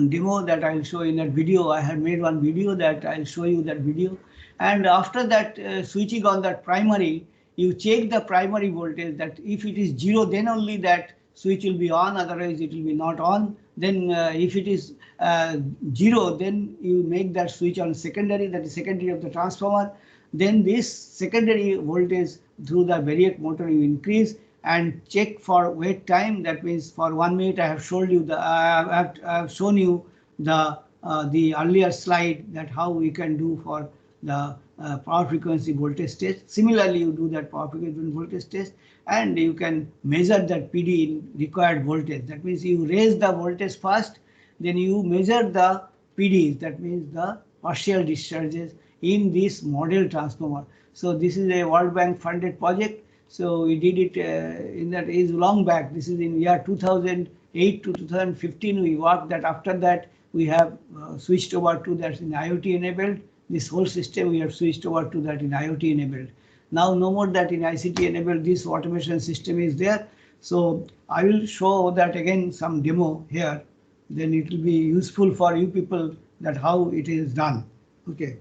Speaker 4: demo that I'll show in that video. I had made one video that I'll show you that video. And after that switching on that primary, you check the primary voltage, that if it is 0, then only that switch will be on, otherwise it will be not on. Then if it is 0, then you make that switch on secondary, that is secondary of the transformer. Then this secondary voltage through the variac motor you increase and check for wait time. That means for 1 minute I have showed you I have shown you the earlier slide that how we can do for the power frequency voltage test. Similarly, you do that power frequency voltage test, and you can measure that PD in required voltage. That means you raise the voltage first, then you measure the PDs. That means the partial discharges in this model transformer. So this is a World Bank funded project. So we did it in that is long back. This is in year 2008 to 2015 we worked that. After that we have switched over to that in IoT enabled. This whole system we have switched over to that in IoT enabled. Now no more that in ICT enabled this automation system is there. So I will show that again some demo here. Then it will be useful for you people that how it is done. Okay.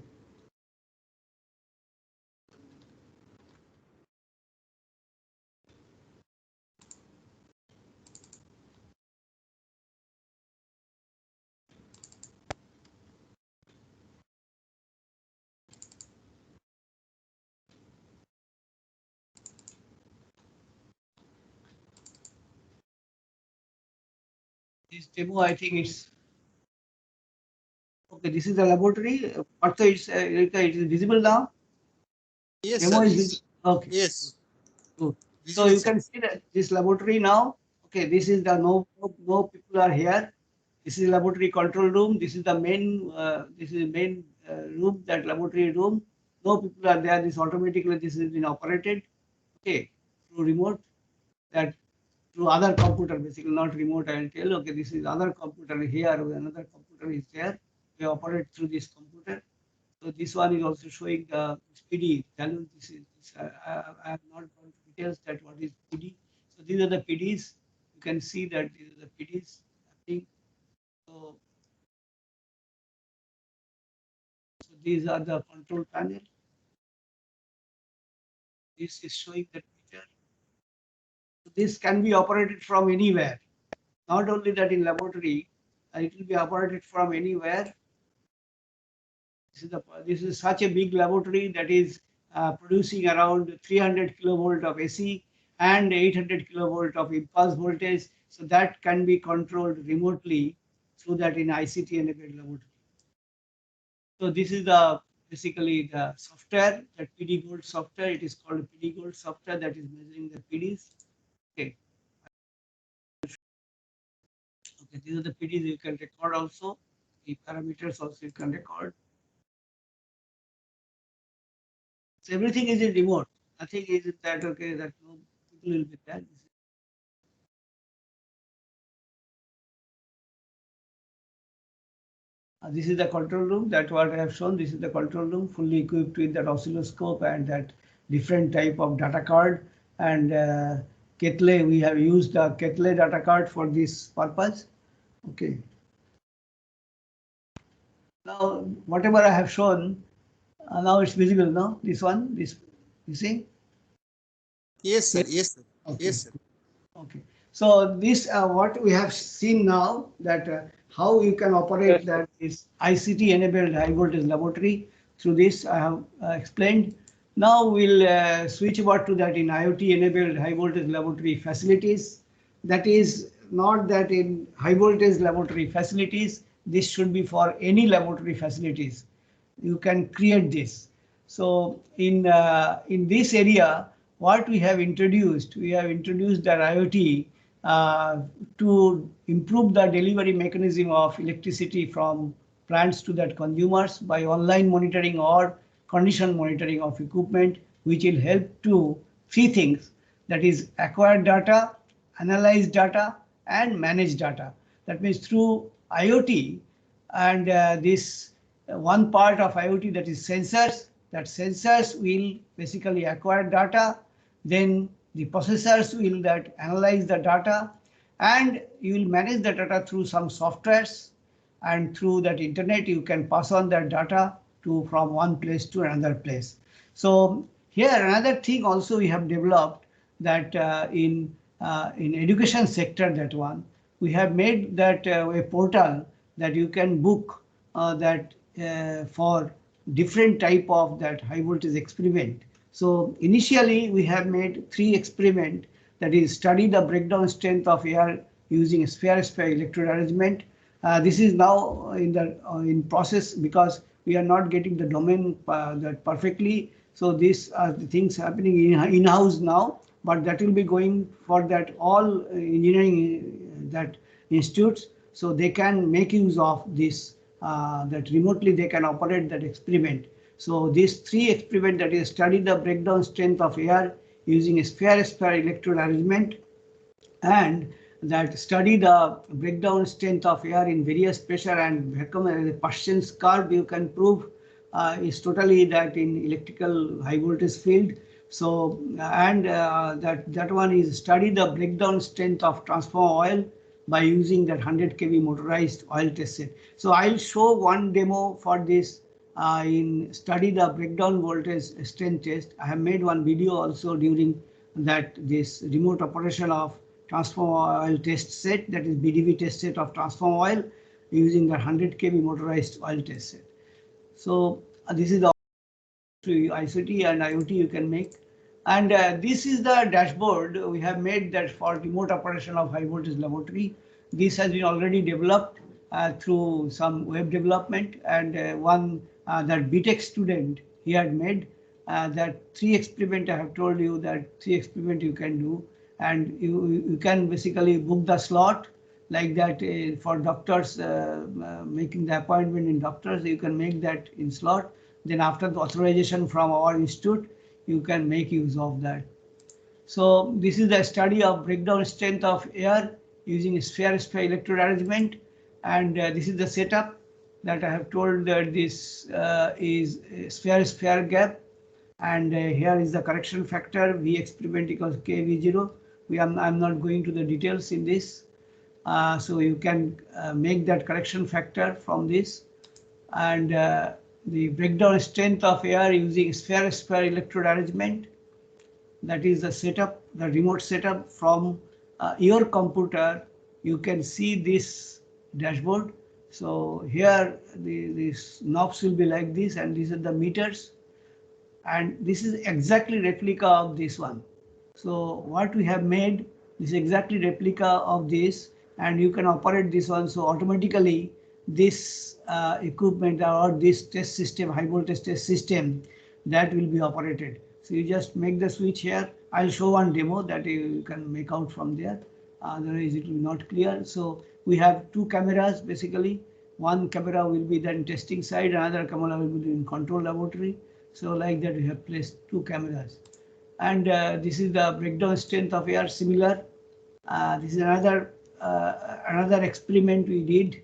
Speaker 4: This demo, I think it's okay. This is the laboratory. Also, it is visible now.
Speaker 1: Yes,
Speaker 4: Demo
Speaker 1: sir.
Speaker 4: is
Speaker 1: Yes,
Speaker 4: visible. Okay.
Speaker 1: yes.
Speaker 4: Good. So
Speaker 1: Visible,
Speaker 4: you
Speaker 1: sir.
Speaker 4: can see that this laboratory now. Okay, this is the no people are here. This is laboratory control room. This is the main room, that laboratory room. No people are there. This automatically this has been operated. Okay, through remote, that through other computer, basically not remote. I will tell. Okay, this is other computer here. Another computer is there. We operate through this computer. So this one is also showing the PD value. I have not gone to details that what is PD. So these are the PDs. You can see that these are the PDs happening. these are the control panel. This is showing the meter. This can be operated from anywhere. Not only that in laboratory, it will be operated from anywhere. This is such a big laboratory that is producing around 300 kilovolt of AC and 800 kilovolt of impulse voltage. So that can be controlled remotely through that in ICT enabled laboratory. So this is the basically the software, that PD Gold software. It is called PD Gold software that is measuring the PDs. Okay. Okay, these are the PDs you can record also. The parameters also you can record. So everything is in remote. Nothing is in that, okay, that no people will be there. This is the control room, that what I have shown. This is the control room fully equipped with that oscilloscope and that different type of data card. And Ketle, we have used the Ketle data card for this purpose. Okay. Now, whatever I have shown, now it's visible now. This one, this, you see?
Speaker 1: Yes, sir. Yes, sir.
Speaker 4: Okay.
Speaker 1: Yes, sir.
Speaker 4: Okay. So this what we have seen now, that how you can operate that is ICT enabled high voltage laboratory. Through this I have explained. Now we'll switch over to that in IoT enabled high voltage laboratory facilities. That is not that in high voltage laboratory facilities, this should be for any laboratory facilities. You can create this. So in this area, what we have introduced that IoT to improve the delivery mechanism of electricity from plants to that consumers by online monitoring or condition monitoring of equipment, which will help to three things, that is acquire data, analyze data, and manage data. That means through IoT and this one part of IoT, that is sensors, that sensors will basically acquire data, then the processors will that analyze the data, and you will manage the data through some softwares, and through that internet you can pass on that data to from one place to another place. So here another thing also we have developed, that in education sector, that one we have made that a portal that you can book that for different type of that high voltage experiment. So initially we have made 3 experiment, that is study the breakdown strength of air using sphere-sphere electrode arrangement. This is now in process because we are not getting the domain that perfectly. So these are the things happening in-house now, but that will be going for that all engineering that institutes, so they can make use of this, that remotely they can operate that experiment. So these 3 experiments, that is study the breakdown strength of air using a sphere-sphere electrode arrangement, and that study the breakdown strength of air in various pressure and vacuum. The Parsons curve you can prove is totally that in electrical high voltage field. So and that one is study the breakdown strength of transformer oil by using that 100 kV motorized oil test set. So I'll show one demo for this in study the breakdown voltage strength test. I have made one video also during that this remote operation of transformer oil test set, that is BDV test set of transformer oil using the 100 kV motorized oil test set. So this is the ICT and IoT you can make. And this is the dashboard we have made that for remote operation of high voltage laboratory. This has been already developed through some web development, and one that BTech student, he had made that 3 experiment. I have told you that 3 experiment you can do, and you can basically book the slot like that for doctors making the appointment in doctors. You can make that in slot. Then after the authorization from our institute, you can make use of that. So this is the study of breakdown strength of air using sphere-sphere electrode arrangement, and this is the setup that I have told that this is sphere-sphere gap, and here is the correction factor V experiment equals KV0. I'm not going to the details in this, so you can make that correction factor from this, and the breakdown strength of air using sphere electrode arrangement. That is the setup, the remote setup from your computer. You can see this dashboard. So here these knobs will be like this, and these are the meters. And this is exactly replica of this one. So what we have made is exactly replica of this, and you can operate this one. So automatically this equipment or this test system, high voltage test system, that will be operated. So you just make the switch here. I'll show one demo that you can make out from there. Otherwise it will be not clear. So we have two cameras basically. One camera will be then testing side, another camera will be in control laboratory. So like that we have placed two cameras. And this is the breakdown strength of air, similar. This is another experiment we did,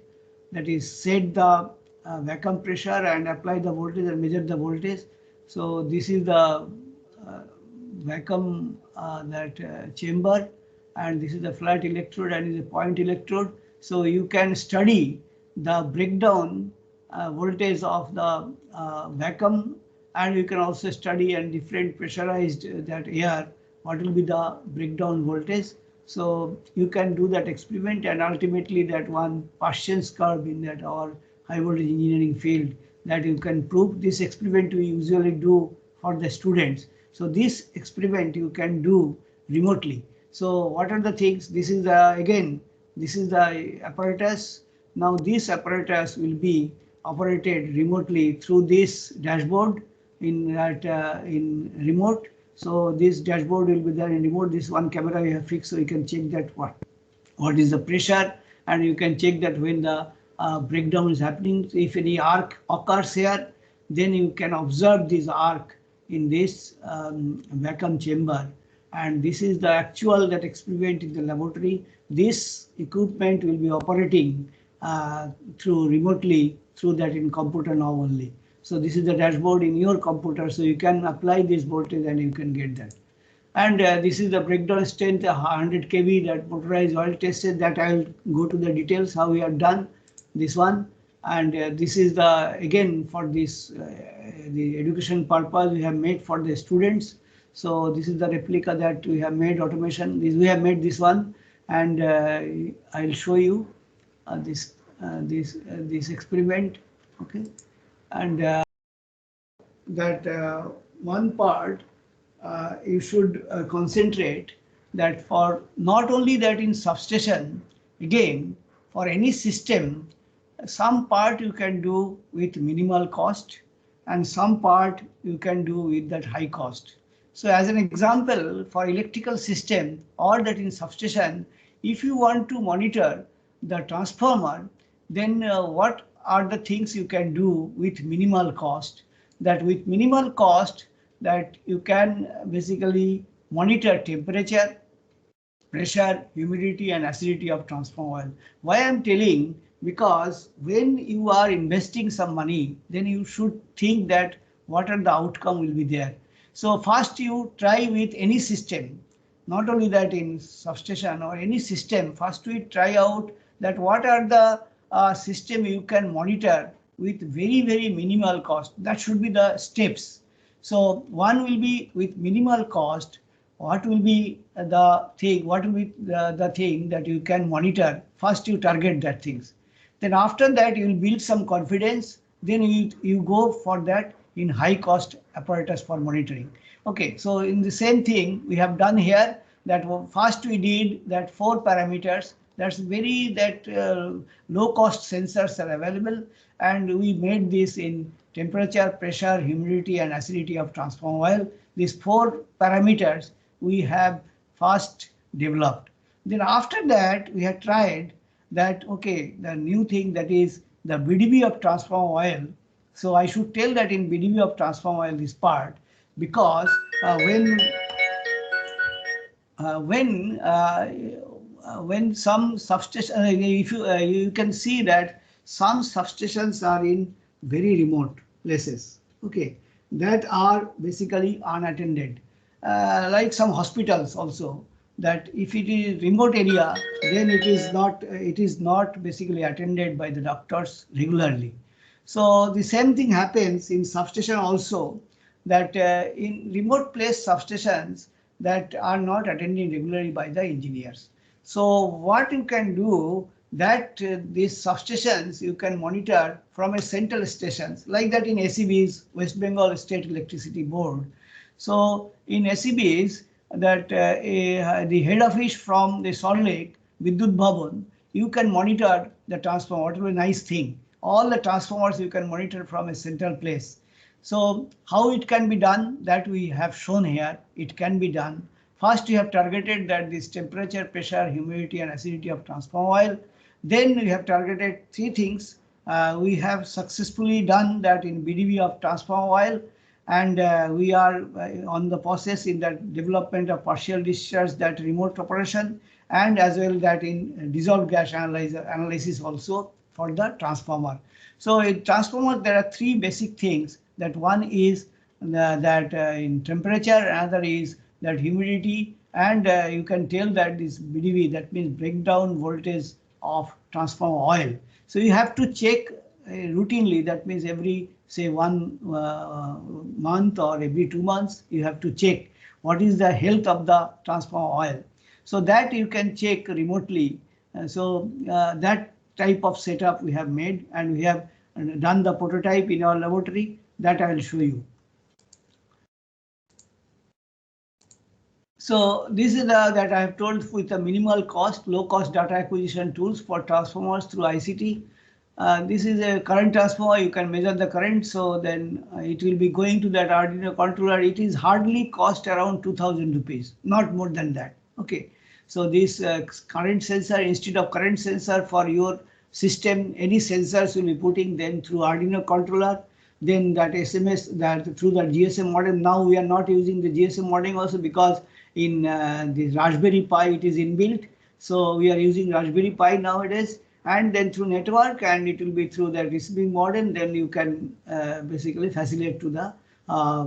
Speaker 4: that is set the vacuum pressure and apply the voltage and measure the voltage. So this is the vacuum chamber, and this is the flat electrode and is a point electrode. So you can study the breakdown voltage of the vacuum, and you can also study and different pressurized that air, what will be the breakdown voltage. So you can do that experiment, and ultimately that one Parsons curve in that our high voltage engineering field, that you can prove. This experiment we usually do for the students. So this experiment you can do remotely. So what are the things? This is again, this is the apparatus. Now this apparatus will be operated remotely through this dashboard in remote. So this dashboard will be there in remote. This one camera you have fixed, so you can check that what is the pressure, and you can check that when the breakdown is happening. So if any arc occurs here, then you can observe this arc in this vacuum chamber. And this is the actual that experiment in the laboratory. This equipment will be operating through remotely through that in computer now only. So this is the dashboard in your computer, so you can apply this voltage and you can get that. And this is the breakdown strength 100 kV that motorized oil tested, that I'll go to the details how we have done this one. And this is the, again, for this the education purpose we have made for the students. So this is the replica that we have made automation. We have made this one, and I'll show you this experiment. Okay, and that one part you should concentrate, that for not only that in substation, again for any system, some part you can do with minimal cost and some part you can do with that high cost. So as an example, for electrical system or that in substation, if you want to monitor the transformer, then what are the things you can do with minimal cost? That with minimal cost, that you can basically monitor temperature, pressure, humidity and acidity of transformer oil. Why I'm telling? Because when you are investing some money, then you should think that what are the outcome will be there. So first you try with any system, not only that in substation or any system, first we try out that what are the system you can monitor with very, very minimal cost. That should be the steps. So one will be with minimal cost. What will be the thing? What will be the thing that you can monitor? First you target that things. Then after that you will build some confidence. Then you go for that in high cost apparatus for monitoring. Okay, so in the same thing we have done here, that first we did that 4 parameters. That's very low cost sensors are available, and we made this in temperature, pressure, humidity and acidity of transformer oil. These 4 parameters we have first developed. Then after that we have tried that, okay, the new thing, that is the BDB of transformer oil. So I should tell that in BDB of transformer oil this part, because when some substation, if you can see that some substations are in very remote places, okay, that are basically unattended, like some hospitals also, that if it is remote area, then it is not basically attended by the doctors regularly. So the same thing happens in substation also, that in remote place substations that are not attended regularly by the engineers. So what you can do, that these substations you can monitor from a central stations, like that in SEB's, West Bengal State Electricity Board. So in SEBs, that the head office from the Salt Lake Vidyut Bhavan, you can monitor the transformer. What a nice thing! All the transformers you can monitor from a central place. So how it can be done, that we have shown here. It can be done. First, you have targeted that this temperature, pressure, humidity, and acidity of transformer oil. Then we have targeted three things. We have successfully done that in BDV of transformer oil, and we are on the process in the development of partial discharge, that remote operation, and as well that in dissolved gas analysis also for the transformer. So in transformer there are three basic things. That one is that in temperature, another is that humidity, and you can tell that this BDV, that means breakdown voltage of transformer oil. So you have to check routinely, that means every say 1 month or every 2 months, you have to check what is the health of the transformer oil. So that you can check remotely. That type of setup we have made, and we have done the prototype in our laboratory, that I will show you. So this is that I have told, with a minimal cost, low cost data acquisition tools for transformers through ICT. This is a current transformer. You can measure the current, so then it will be going to that Arduino controller. It is hardly cost around 2,000 rupees, not more than that. Okay, so this current sensor, instead of current sensor for your system, any sensors will be putting them through Arduino controller. Then that SMS, that through the GSM modem. Now we are not using the GSM modem also, because in the Raspberry Pi it is inbuilt. So we are using Raspberry Pi nowadays, and then through network, and it will be through the receiving modem. Then you can basically facilitate to the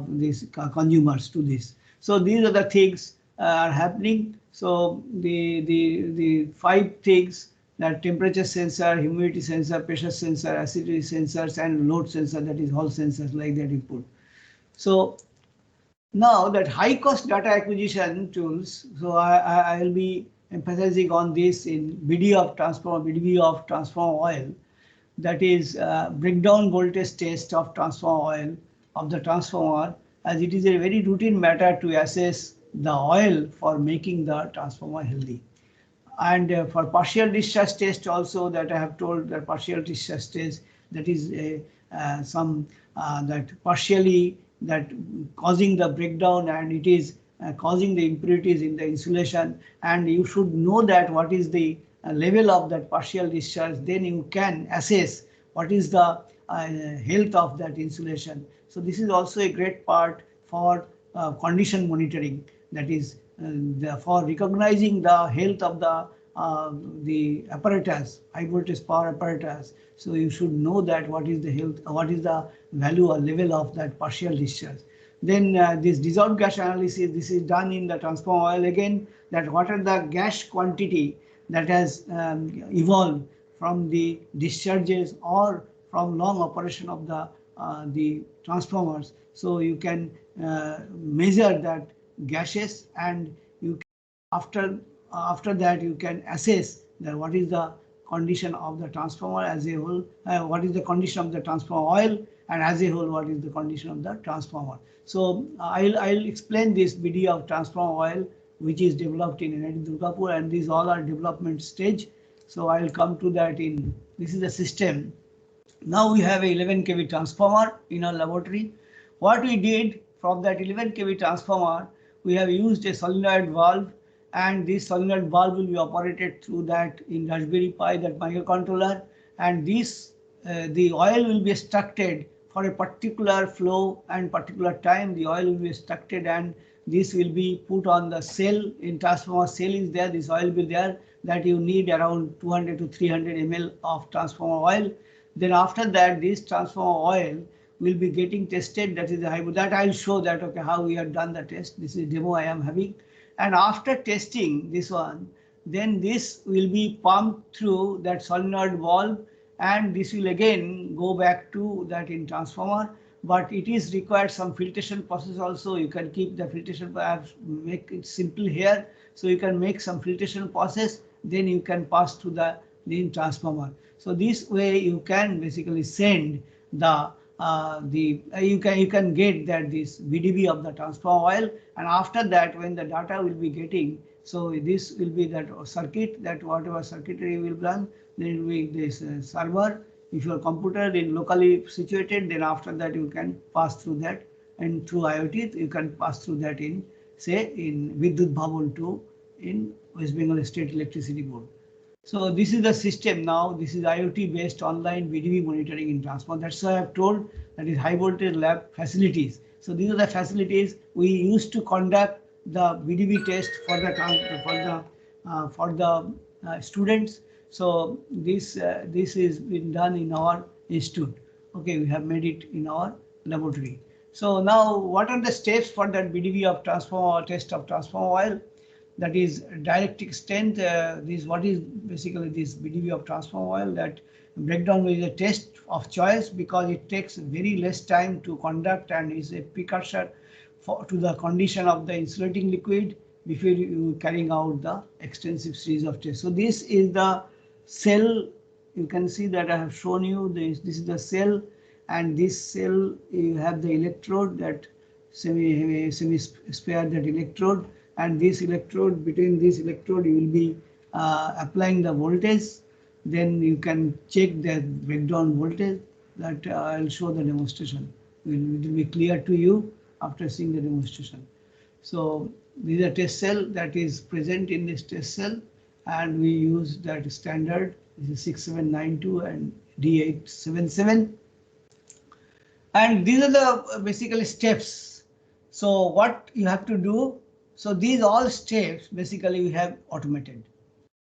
Speaker 4: these consumers to this. So these are the things are happening. So the 5 things, that temperature sensor, humidity sensor, pressure sensor, acidity sensors, and load sensor, that is all sensors like that you put. So now that high cost data acquisition tools, so I will be emphasizing on this in BDV of transformer oil, that is breakdown voltage test of transformer oil of the transformer, as it is a very routine matter to assess the oil for making the transformer healthy. And for partial discharge test also, that I have told, that partial discharge test, that is that partially that causing the breakdown, and it is causing the impurities in the insulation, and you should know that what is the level of that partial discharge. Then you can assess what is the health of that insulation. So this is also a great part for condition monitoring, that is for recognizing the health of the apparatus, high voltage power apparatus. So you should know that what is the health, what is the value or level of that partial discharge. Then this dissolved gas analysis, this is done in the transformer oil again, that what are the gas quantity that has evolved from the discharges or from long operation of the transformers. So you can measure that gases, and you can, after that you can assess that what is the condition of the transformer as a whole, what is the condition of the transformer oil, and as a whole what is the condition of the transformer. So I'll explain this BDV of transformer oil, which is developed in NIT Durgapur, and these all are development stage. So I'll come to that in, this is the system. Now we have a 11 kV transformer in our laboratory. What we did from that 11 kV transformer, we have used a solenoid valve, and this solenoid valve will be operated through that in Raspberry Pi, that microcontroller, and this the oil will be extracted for a particular flow and particular time. The oil will be extracted, and this will be put on the cell. In transformer cell is there, this oil will be there, that you need around 200 to 300 ml of transformer oil. Then after that, this transformer oil will be getting tested, that is the hybrid, that I'll show that, okay, how we have done the test. This is demo I am having. And after testing this one, then this will be pumped through that solenoid valve, and this will again go back to that in transformer. But it is required some filtration process also. You can keep the filtration, make it simple here. So you can make some filtration process, then you can pass to the in transformer. So this way you can basically send the you can get that this VDB of the transformer oil, and after that when the data will be getting, so this will be that circuit, that whatever circuitry will run, then will be this server. If your computer is locally situated, then after that you can pass through that, and through IoT you can pass through that in, say, in Vidyut Bhavan 2 in West Bengal State Electricity Board. So this is the system now. This is IoT based online VDB monitoring in transformer. That's why I have told that is high voltage lab facilities. So these are the facilities we used to conduct the VDB test for the students. So this is been done in our institute. Okay, we have made it in our laboratory. So now, what are the steps for that VDB of transformer test of transformer oil? That is dielectric strength. This what is basically this VDB of transformer oil. That breakdown is a test of choice because it takes very less time to conduct and is a precursor to the condition of the insulating liquid before you carrying out the extensive series of tests. So this is the cell. You can see that I have shown you this. This is the cell, and this cell you have the electrode, that semi sphere, that electrode, and this electrode, between this electrode you will be applying the voltage. Then you can check the breakdown voltage. That I'll show the demonstration. It will be clear to you after seeing the demonstration. So this is a test cell that is present in this test cell, and we use that standard. This is 6792 and D877. And these are the basically steps. So what you have to do, so these all steps basically we have automated.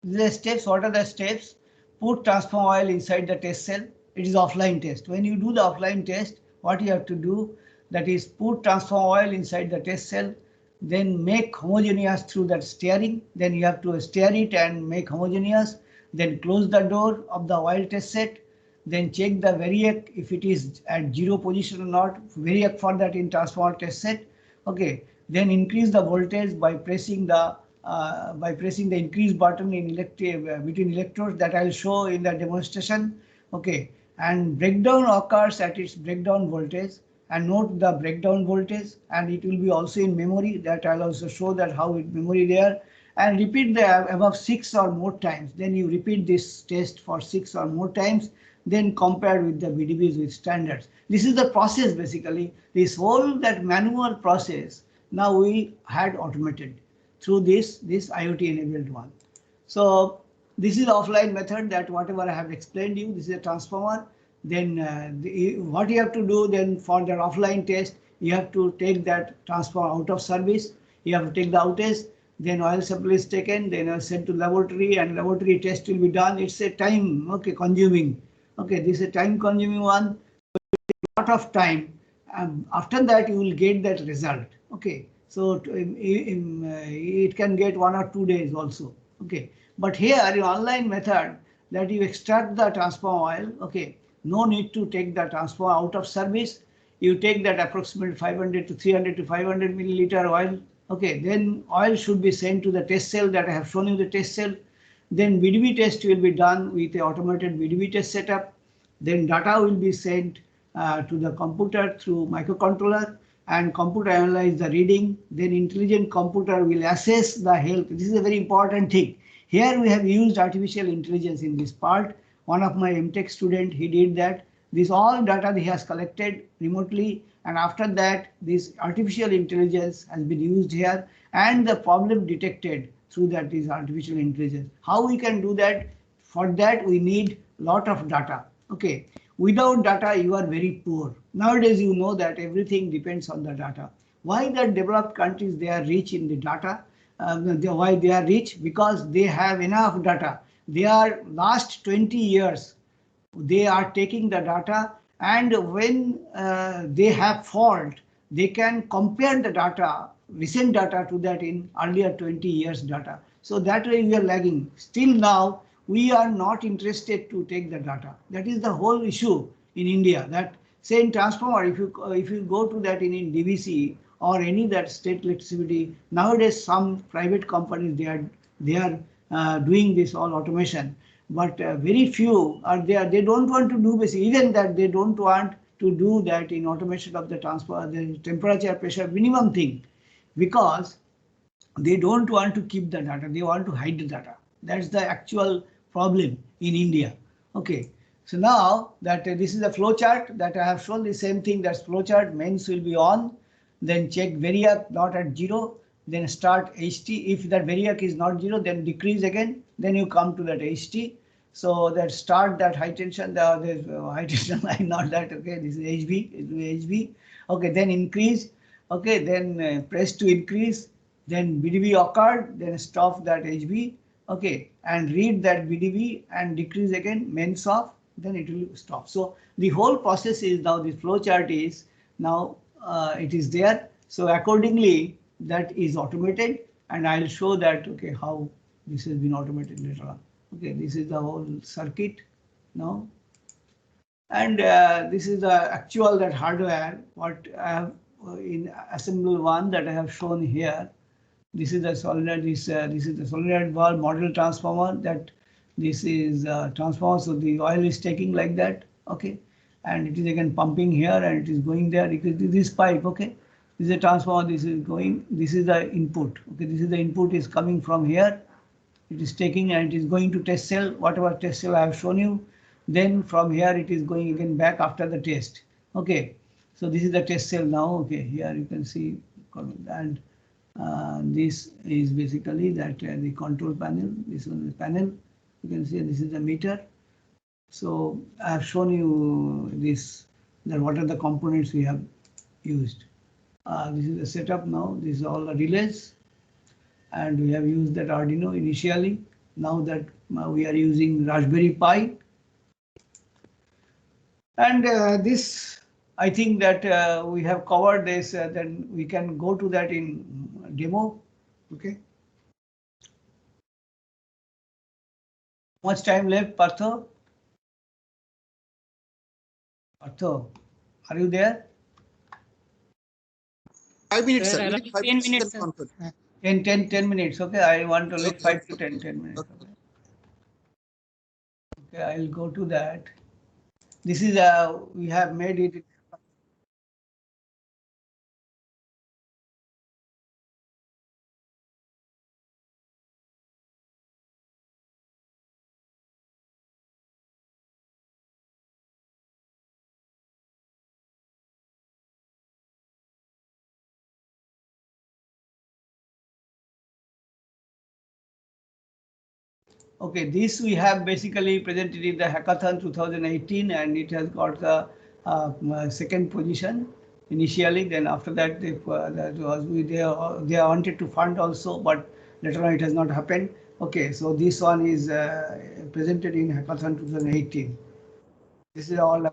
Speaker 4: The steps, what are the steps? Put transformer oil inside the test cell. It is offline test. When you do the offline test, what you have to do, that is put transformer oil inside the test cell, then make homogeneous through that stirring. Then you have to stir it and make homogeneous. Then close the door of the oil test set. Then check the variac if it is at 0 position or not. Variac for that in transformer test set. Okay. Then increase the voltage by pressing the increase button in between electrodes, that I will show in the demonstration. Okay. And breakdown occurs at its breakdown voltage, and note the breakdown voltage, and it will be also in memory, that I'll also show that how it memory there, and repeat the above 6 or more times. Then you repeat this test for 6 or more times, then compared with the VDBs with standards. This is the process basically. This whole that manual process now we had automated through this IoT enabled one. So this is the offline method, that whatever I have explained you, this is a transformer. Then what you have to do then for the offline test, you have to take that transformer out of service. You have to take the outage. Then oil sample is taken, then sent to laboratory, and laboratory test will be done. It's a time consuming. Okay, this is a time consuming one. A lot of time. After that, you will get that result. Okay, so it can get 1 or 2 days also. Okay, but here your online method, that you extract the transformer oil. Okay, no need to take the transformer out of service. You take that approximately 500 to 300 to 500 milliliter oil. Okay, then oil should be sent to the test cell, that I have shown you the test cell. Then VDB test will be done with the automated VDB test setup. Then data will be sent to the computer through microcontroller, and computer analyze the reading. Then intelligent computer will assess the health. This is a very important thing. Here we have used artificial intelligence in this part. One of my MTech student, he did that. This all data he has collected remotely, and after that this artificial intelligence has been used here, and the problem detected through that is artificial intelligence. How we can do that? For that we need lot of data. Okay, without data you are very poor. Nowadays you know that everything depends on the data. Why the developed countries, they are rich in the data? Why they are rich? Because they have enough data. They are last 20 years they are taking the data, and when they have fault, they can compare the data, recent data, to that in earlier 20 years data. So that way we are lagging. Still now we are not interested to take the data. That is the whole issue in India. That say in transformer, if you go to that in DVC or any that state electricity, nowadays some private companies they are doing this all automation, but very few are there. They don't want to do basically even that. They don't want to do that in automation of the transformer, the temperature, pressure, minimum thing, because they don't want to keep the data, they want to hide the data. That's the actual problem in India. Okay, so now that this is the flow chart that I have shown, the same thing, that's flow chart. Mains will be on, then check variac not at 0, then start HT. If that variac is not 0, then decrease again, then you come to that HT. So that start that high tension, there's high tension line, not that. Okay, this is HV, it will be HV. Okay, then increase. Okay, then press to increase, then BDV occurred, then stop that HV, okay, and read that BDV and decrease again, mains off, then it will stop. So the whole process is now, the flow chart is now it is there. So accordingly that is automated, and I'll show that, okay, how this has been automated later on. Okay, this is the whole circuit now. And this is the actual that hardware, what I have in assemble one that I have shown here. This is the solenoid. This is the solenoid valve model transformer. That this is transformer. So the oil is taking like that. Okay, and it is again pumping here and it is going there. This pipe. Okay, this is a transformer. This is going. This is the input. Okay, this is the input is coming from here. It is taking and it is going to test cell. Whatever test cell I have shown you. Then from here it is going again back after the test. Okay, so this is the test cell now. Okay, here you can see, and this is basically that the control panel. This one is the panel. You can see this is the meter. So I have shown you this, that what are the components we have used. This is the setup now. This is all the relays, and we have used that Arduino initially. Now that we are using Raspberry Pi, and this, I think that we have covered this. Then we can go to that in demo. Okay. Much time left, Partho? Partho, are you there?
Speaker 1: 5 minutes, sir.
Speaker 2: Sir,
Speaker 1: Within
Speaker 2: around
Speaker 1: 5
Speaker 2: 10
Speaker 1: minutes, you
Speaker 2: minutes,
Speaker 1: can
Speaker 2: sir.
Speaker 1: conclude.
Speaker 4: 10 minutes. Okay, I want to let
Speaker 1: Okay,
Speaker 4: 5 to
Speaker 1: okay,
Speaker 4: 10 minutes.
Speaker 1: okay.
Speaker 4: Okay, I'll go to that. This is we have made it. Okay, this we have basically presented in the Hackathon 2018, and it has got the second position initially. Then after that, that was they wanted to fund also, but later on it has not happened. Okay, so this one is presented in Hackathon 2018. This is all.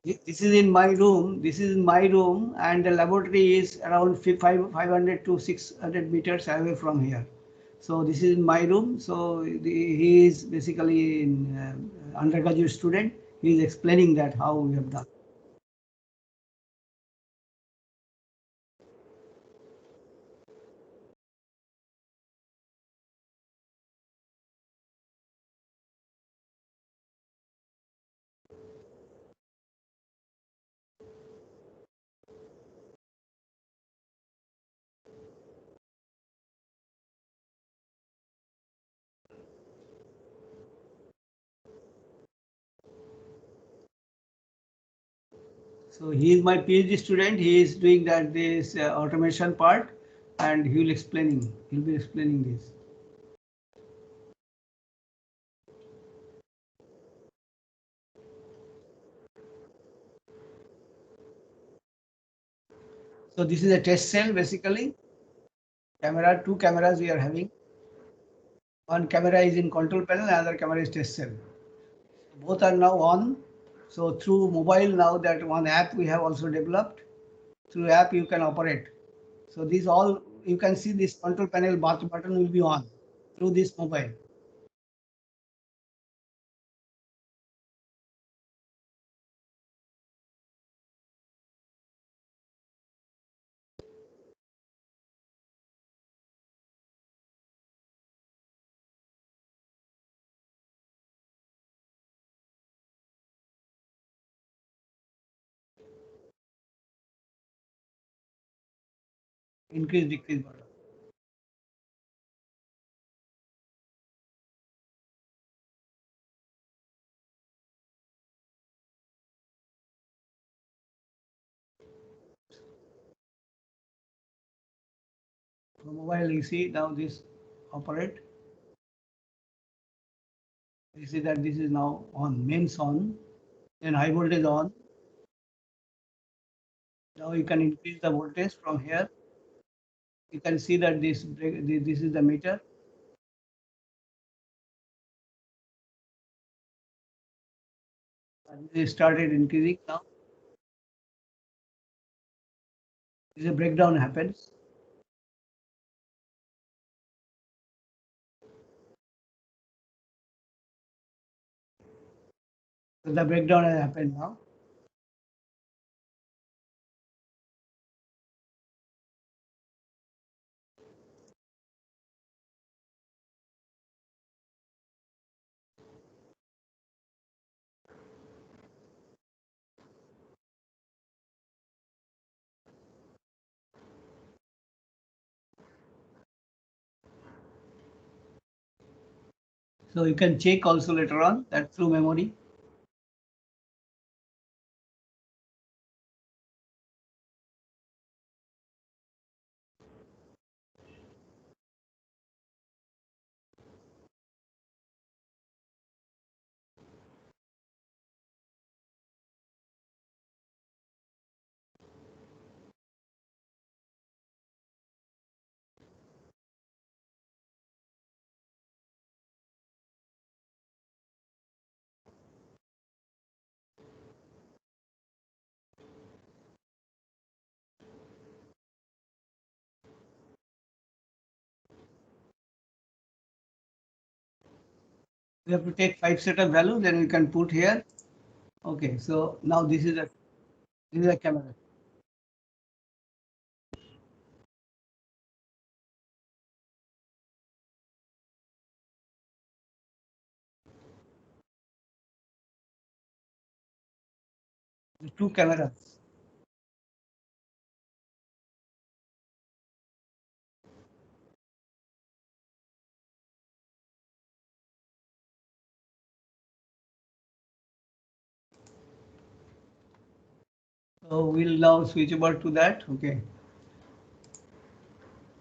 Speaker 4: This is in my room. This is my room, and the laboratory is around 500 to 600 meters away from here. So this is my room. So he is basically in undergraduate student. He is explaining that how we have done. So he is my PhD student. He is doing this automation part, and he will explaining. He'll be explaining this. So this is a test cell basically. Two cameras we are having. One camera is in control panel, another camera is test cell. Both are now on. So through mobile now, that one app we have also developed. Through app you can operate. So these all, you can see this control panel button will be on through this mobile. Increase, decrease button. From mobile you see now this operate. You see that this is now on, mains on, then high voltage on. Now you can increase the voltage from here. You can see that this is the meter. And it started increasing now. This is a breakdown happens. So the breakdown has happened now. So you can check also later on that through memory. We have to take 5 set of value, then we can put here. Okay, so now this is a camera. The two cameras. So we'll now switch over to that. Okay.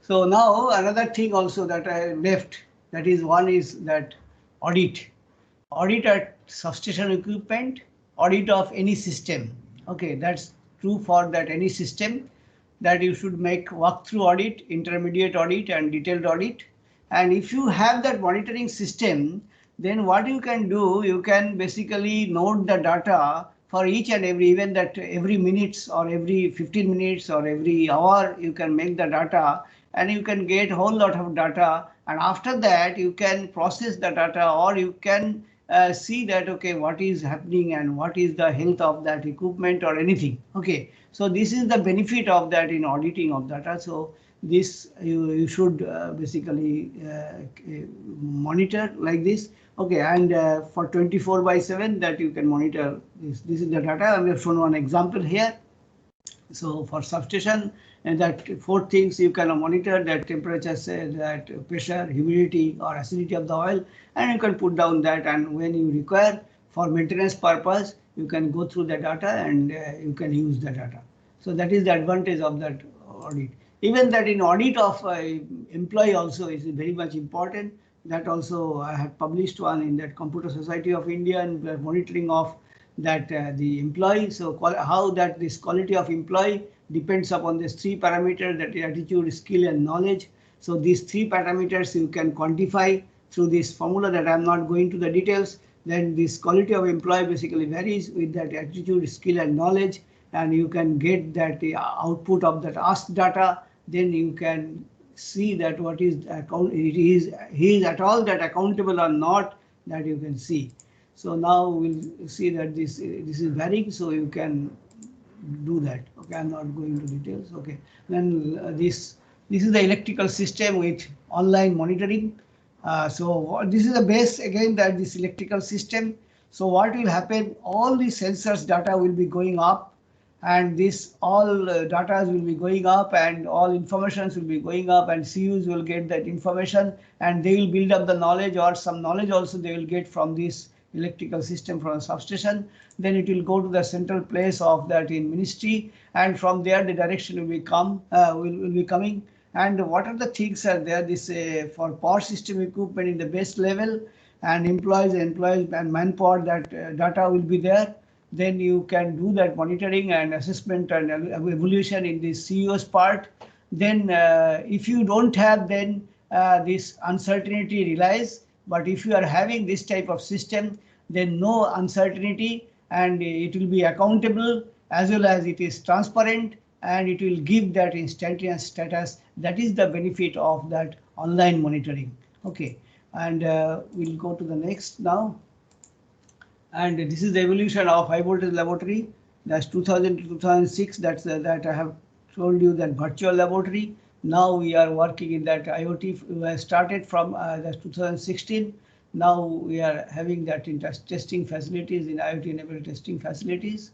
Speaker 4: So now another thing also that I left, that is one is that audit. Audit at substation equipment, audit of any system. Okay, that's true for that any system, that you should make walkthrough audit, intermediate audit and detailed audit. And if you have that monitoring system, then what you can do, you can basically note the data for each and every, even that every minutes or every 15 minutes or every hour, you can make the data and you can get a whole lot of data. And after that, you can process the data, or you can see that, okay, what is happening and what is the health of that equipment or anything. Okay, so this is the benefit of that in auditing of data. So this you should basically monitor like this. Okay, and for 24/7 that you can monitor this. This is the data, and we have shown one example here. So for substation, and that 4 things you can monitor: that temperature, that pressure, humidity or acidity of the oil, and you can put down that, and when you require for maintenance purpose, you can go through the data and you can use the data. So that is the advantage of that audit. Even that in audit of employee also is very much important. That also I have published one in that Computer Society of India, and we are monitoring of that the employee. So how that this quality of employee depends upon these three parameters, that is attitude, skill and knowledge. So these three parameters you can quantify through this formula that I am not going to the details. Then this quality of employee basically varies with that attitude, skill and knowledge, and you can get that output of that asked data. Then you can see that what is he is at all that accountable or not, that you can see. So now we'll see that this is varying, so you can do that. Okay, I'm not going to details. Okay, then this is the electrical system with online monitoring. So this is the base again, that this electrical system. So what will happen, all the sensors data will be going up, and this all data will be going up, and all informations will be going up, and CUs will get that information, and they will build up the knowledge, or some knowledge also they will get from this electrical system from a substation. Then it will go to the central place of that in ministry, and from there the direction will be coming. And what are the things are there? This for power system equipment in the base level, and employees and manpower, that data will be there. Then you can do that monitoring and assessment and evaluation in the CEO's part. Then if you don't have, then this uncertainty relies. But if you are having this type of system, then no uncertainty, and it will be accountable, as well as it is transparent, and it will give that instantaneous status. That is the benefit of that online monitoring. Okay, and we'll go to the next now. And this is the evolution of high voltage laboratory. That's 2000 to 2006. That's that I have told you, that virtual laboratory. Now we are working in that IoT. We started from that's 2016. Now we are having that in testing facilities, in IoT enabled testing facilities.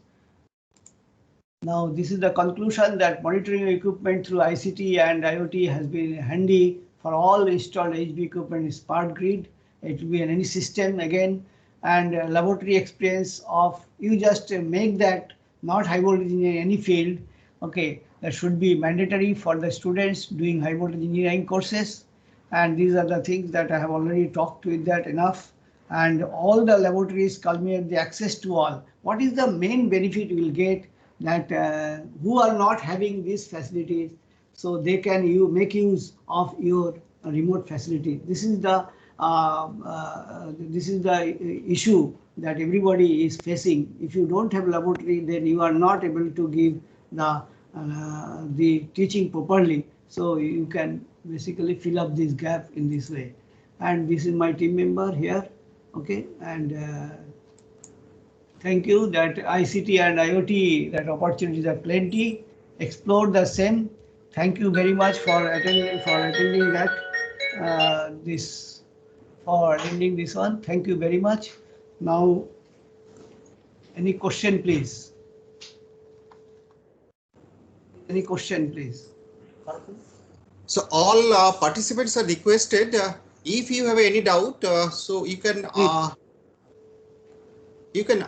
Speaker 4: Now this is the conclusion, that monitoring equipment through ICT and IoT has been handy for all installed HV equipment in smart grid. It will be in any system again. And laboratory experience of, you just make that not high voltage in any field. Okay, that should be mandatory for the students doing high voltage engineering courses. And these are the things that I have already talked with that enough. And all the laboratories culminate the access to all. What is the main benefit you will get, that who are not having these facilities, so they can make use of your remote facility. This is the issue that everybody is facing. If you don't have laboratory, then you are not able to give the teaching properly. So you can basically fill up this gap in this way. And this is my team member here. Okay, and thank you. That ICT and IoT, that opportunities are plenty. Explore the same. Thank you very much for attending that for ending this one. Thank you very much. Now, any question, please? Any question, please?
Speaker 1: So all participants are requested, if you have any doubt, so you can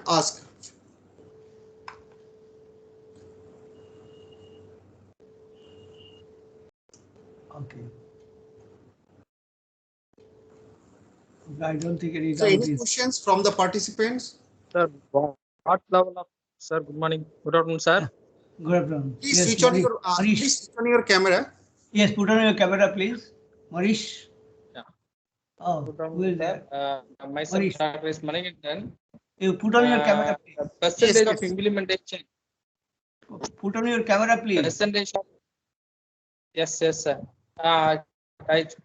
Speaker 1: ask.
Speaker 4: Okay. I don't think any
Speaker 1: So
Speaker 4: doubt
Speaker 1: any
Speaker 4: is.
Speaker 1: questions from the participants?
Speaker 6: Sir, what level of, sir, good morning, good afternoon, sir.
Speaker 4: Good afternoon.
Speaker 1: Please
Speaker 4: Yes,
Speaker 1: switch on
Speaker 4: Manish.
Speaker 1: your
Speaker 4: Manish.
Speaker 1: please switch on your camera.
Speaker 4: Yes, put on your camera, please. Manish.
Speaker 6: Yeah.
Speaker 4: Oh,
Speaker 6: Good
Speaker 4: who
Speaker 6: afternoon,
Speaker 4: is
Speaker 6: sir.
Speaker 4: that?
Speaker 6: Myself,
Speaker 4: Manish.
Speaker 6: Dr. is Manikandan.
Speaker 4: You put on your camera, please.
Speaker 6: Percentage
Speaker 1: Yes,
Speaker 6: of
Speaker 1: yes.
Speaker 6: implementation.
Speaker 4: Put on your camera, please.
Speaker 6: Percentage of, yes, sir. I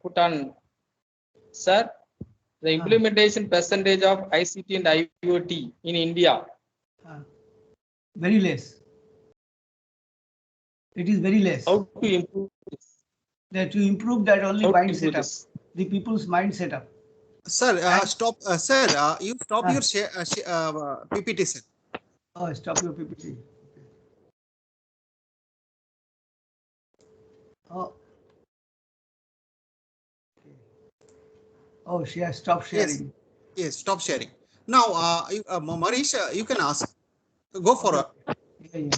Speaker 6: put on, sir, the implementation percentage of ICT and IoT in India.
Speaker 4: Very less. It is very less.
Speaker 6: How to improve this?
Speaker 4: That to improve that only
Speaker 6: How to
Speaker 4: mind
Speaker 6: improve
Speaker 4: setup,
Speaker 6: this?
Speaker 4: the people's mind setup.
Speaker 1: Sir,
Speaker 4: And-
Speaker 1: stop. Sir, you stop your PPT, sir.
Speaker 4: Oh, stop your PPT. Oh. Oh, she has stopped sharing.
Speaker 1: Yes, stop sharing. Now, Marish, you can ask. Go for it.
Speaker 4: Yeah, yeah.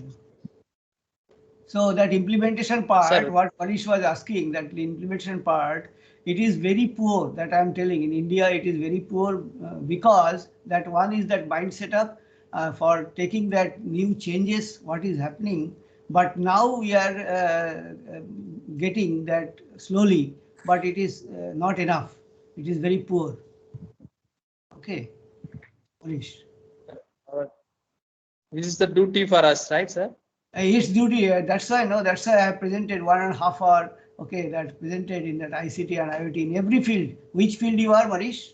Speaker 4: So that implementation part,
Speaker 6: Sir.
Speaker 4: what Manish was asking, that the implementation part, it is very poor. That I am telling. In India, it is very poor because that one is that mindset up for taking that new changes, what is happening. But now we are getting that slowly, but it is not enough. It is very poor. Okay, Manish.
Speaker 6: This is the duty for us, right, sir?
Speaker 4: It's duty. That's why no. That's why I have presented 1.5 hour. Okay, that presented in that ICT and IoT in every field. Which field you are, Manish?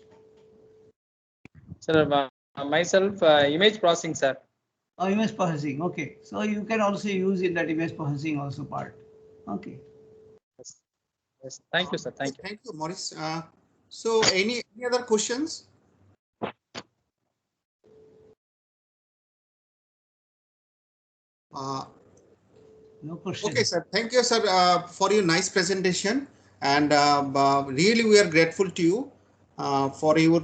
Speaker 6: Sir, myself, image processing, sir.
Speaker 4: Oh, image processing. Okay, so you can also use in that image processing also part. Okay.
Speaker 6: Yes. Yes. Thank you, sir. Thank you.
Speaker 1: Thank you, Maurice. So any other questions?
Speaker 4: No question.
Speaker 1: Okay, sir. Thank you, sir, for your nice presentation. And really, we are grateful to you for your.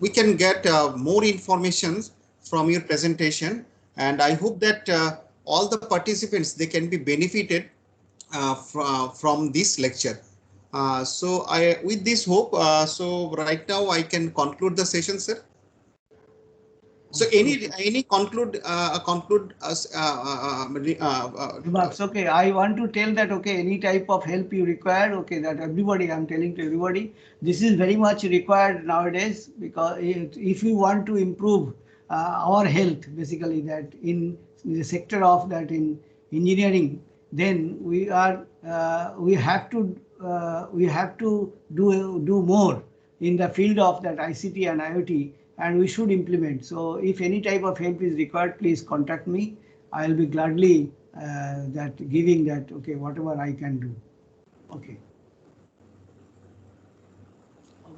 Speaker 1: We can get more information from your presentation, and I hope that all the participants they can be benefited from this lecture. So I, with this hope, so right now I can conclude the session, sir. So any conclude
Speaker 4: remarks. Okay, I want to tell that okay, any type of help you require, okay, that everybody, I'm telling to everybody, this is very much required nowadays because if we want to improve our health, basically that in the sector of that in engineering, then we are we have to do more in the field of that ICT and IoT, and we should implement. So if any type of help is required, please contact me. I will be gladly that giving that, okay, whatever I can do. Okay.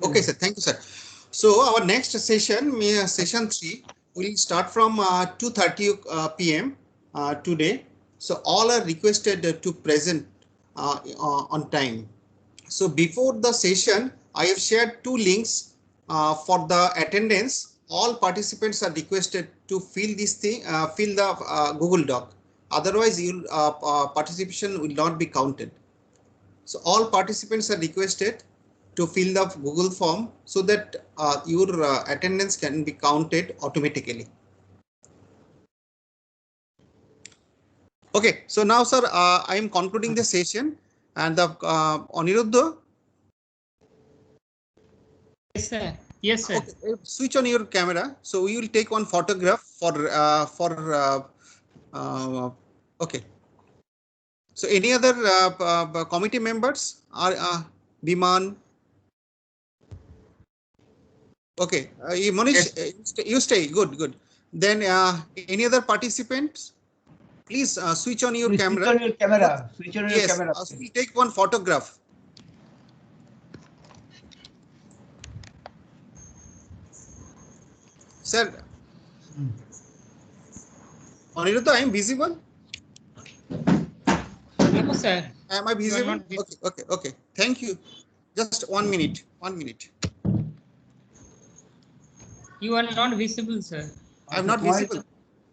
Speaker 1: Okay, sir. Thank you, sir. So our next session, session 3, will start from 2:30 p.m. Today. So all are requested to present on time. So before the session, I have shared 2 links for the attendance. All participants are requested to fill this thing, fill the Google Doc. Otherwise, your participation will not be counted. So all participants are requested to fill the Google form so that your attendance can be counted automatically. Okay, so now, sir, I am concluding the session, and the Aniruddha.
Speaker 7: Yes, sir. Yes, sir.
Speaker 1: Okay, switch on your camera. So we will take one photograph for okay. So any other committee members are Biman? Okay, Manish, you stay. Good, good. Then any other participants? Please switch on your
Speaker 4: Please
Speaker 1: camera.
Speaker 4: switch on your camera. Switch on your
Speaker 1: Yes,
Speaker 4: camera.
Speaker 1: so we'll take one photograph. Sir, Aniruddha, I am visible?
Speaker 7: No, sir.
Speaker 1: Am I visible?
Speaker 7: not visible.
Speaker 1: Okay, okay, okay. Thank you. Just 1 minute. 1 minute.
Speaker 7: You are not visible, sir.
Speaker 1: I'm not visible.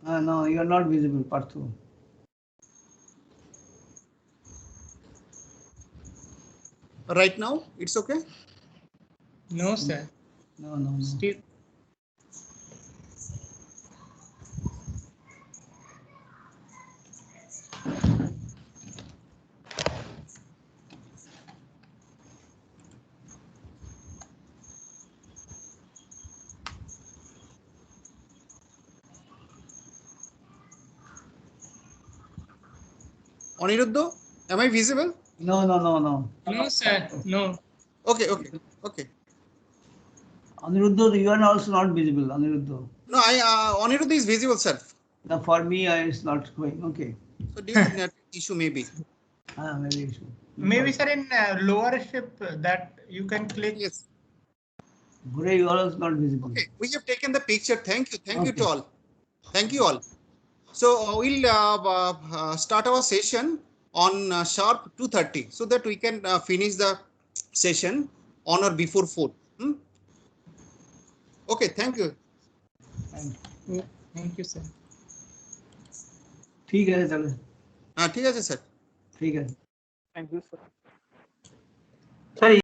Speaker 4: No, you are not visible, Parthu.
Speaker 1: Right now, it's okay.
Speaker 7: No, sir.
Speaker 4: No, no, no.
Speaker 7: Still.
Speaker 1: Aniruddha, am I visible?
Speaker 4: No, no, no, no.
Speaker 7: No, sir. No.
Speaker 1: Okay, okay, okay.
Speaker 4: Aniruddha, you are also not visible, Aniruddha.
Speaker 1: No, Aniruddha is visible, sir.
Speaker 4: Now for me, it's not going. Okay.
Speaker 1: So due to network issue, maybe.
Speaker 4: Maybe issue.
Speaker 5: Maybe, sir, in lower ship that you can click.
Speaker 1: Yes.
Speaker 4: Bure, you are also not visible.
Speaker 1: Okay, we have taken the picture. Thank you. Thank you to
Speaker 4: Okay.
Speaker 1: all. Thank you all. So we'll start our session on sharp 2:30 so that we can finish the session on or before 4. Okay, thank you.
Speaker 7: Thank you, sir.
Speaker 4: ठीक है चलो
Speaker 1: ঠিক আছে sir.
Speaker 4: ठीक है
Speaker 8: Thank you, sir. Sir,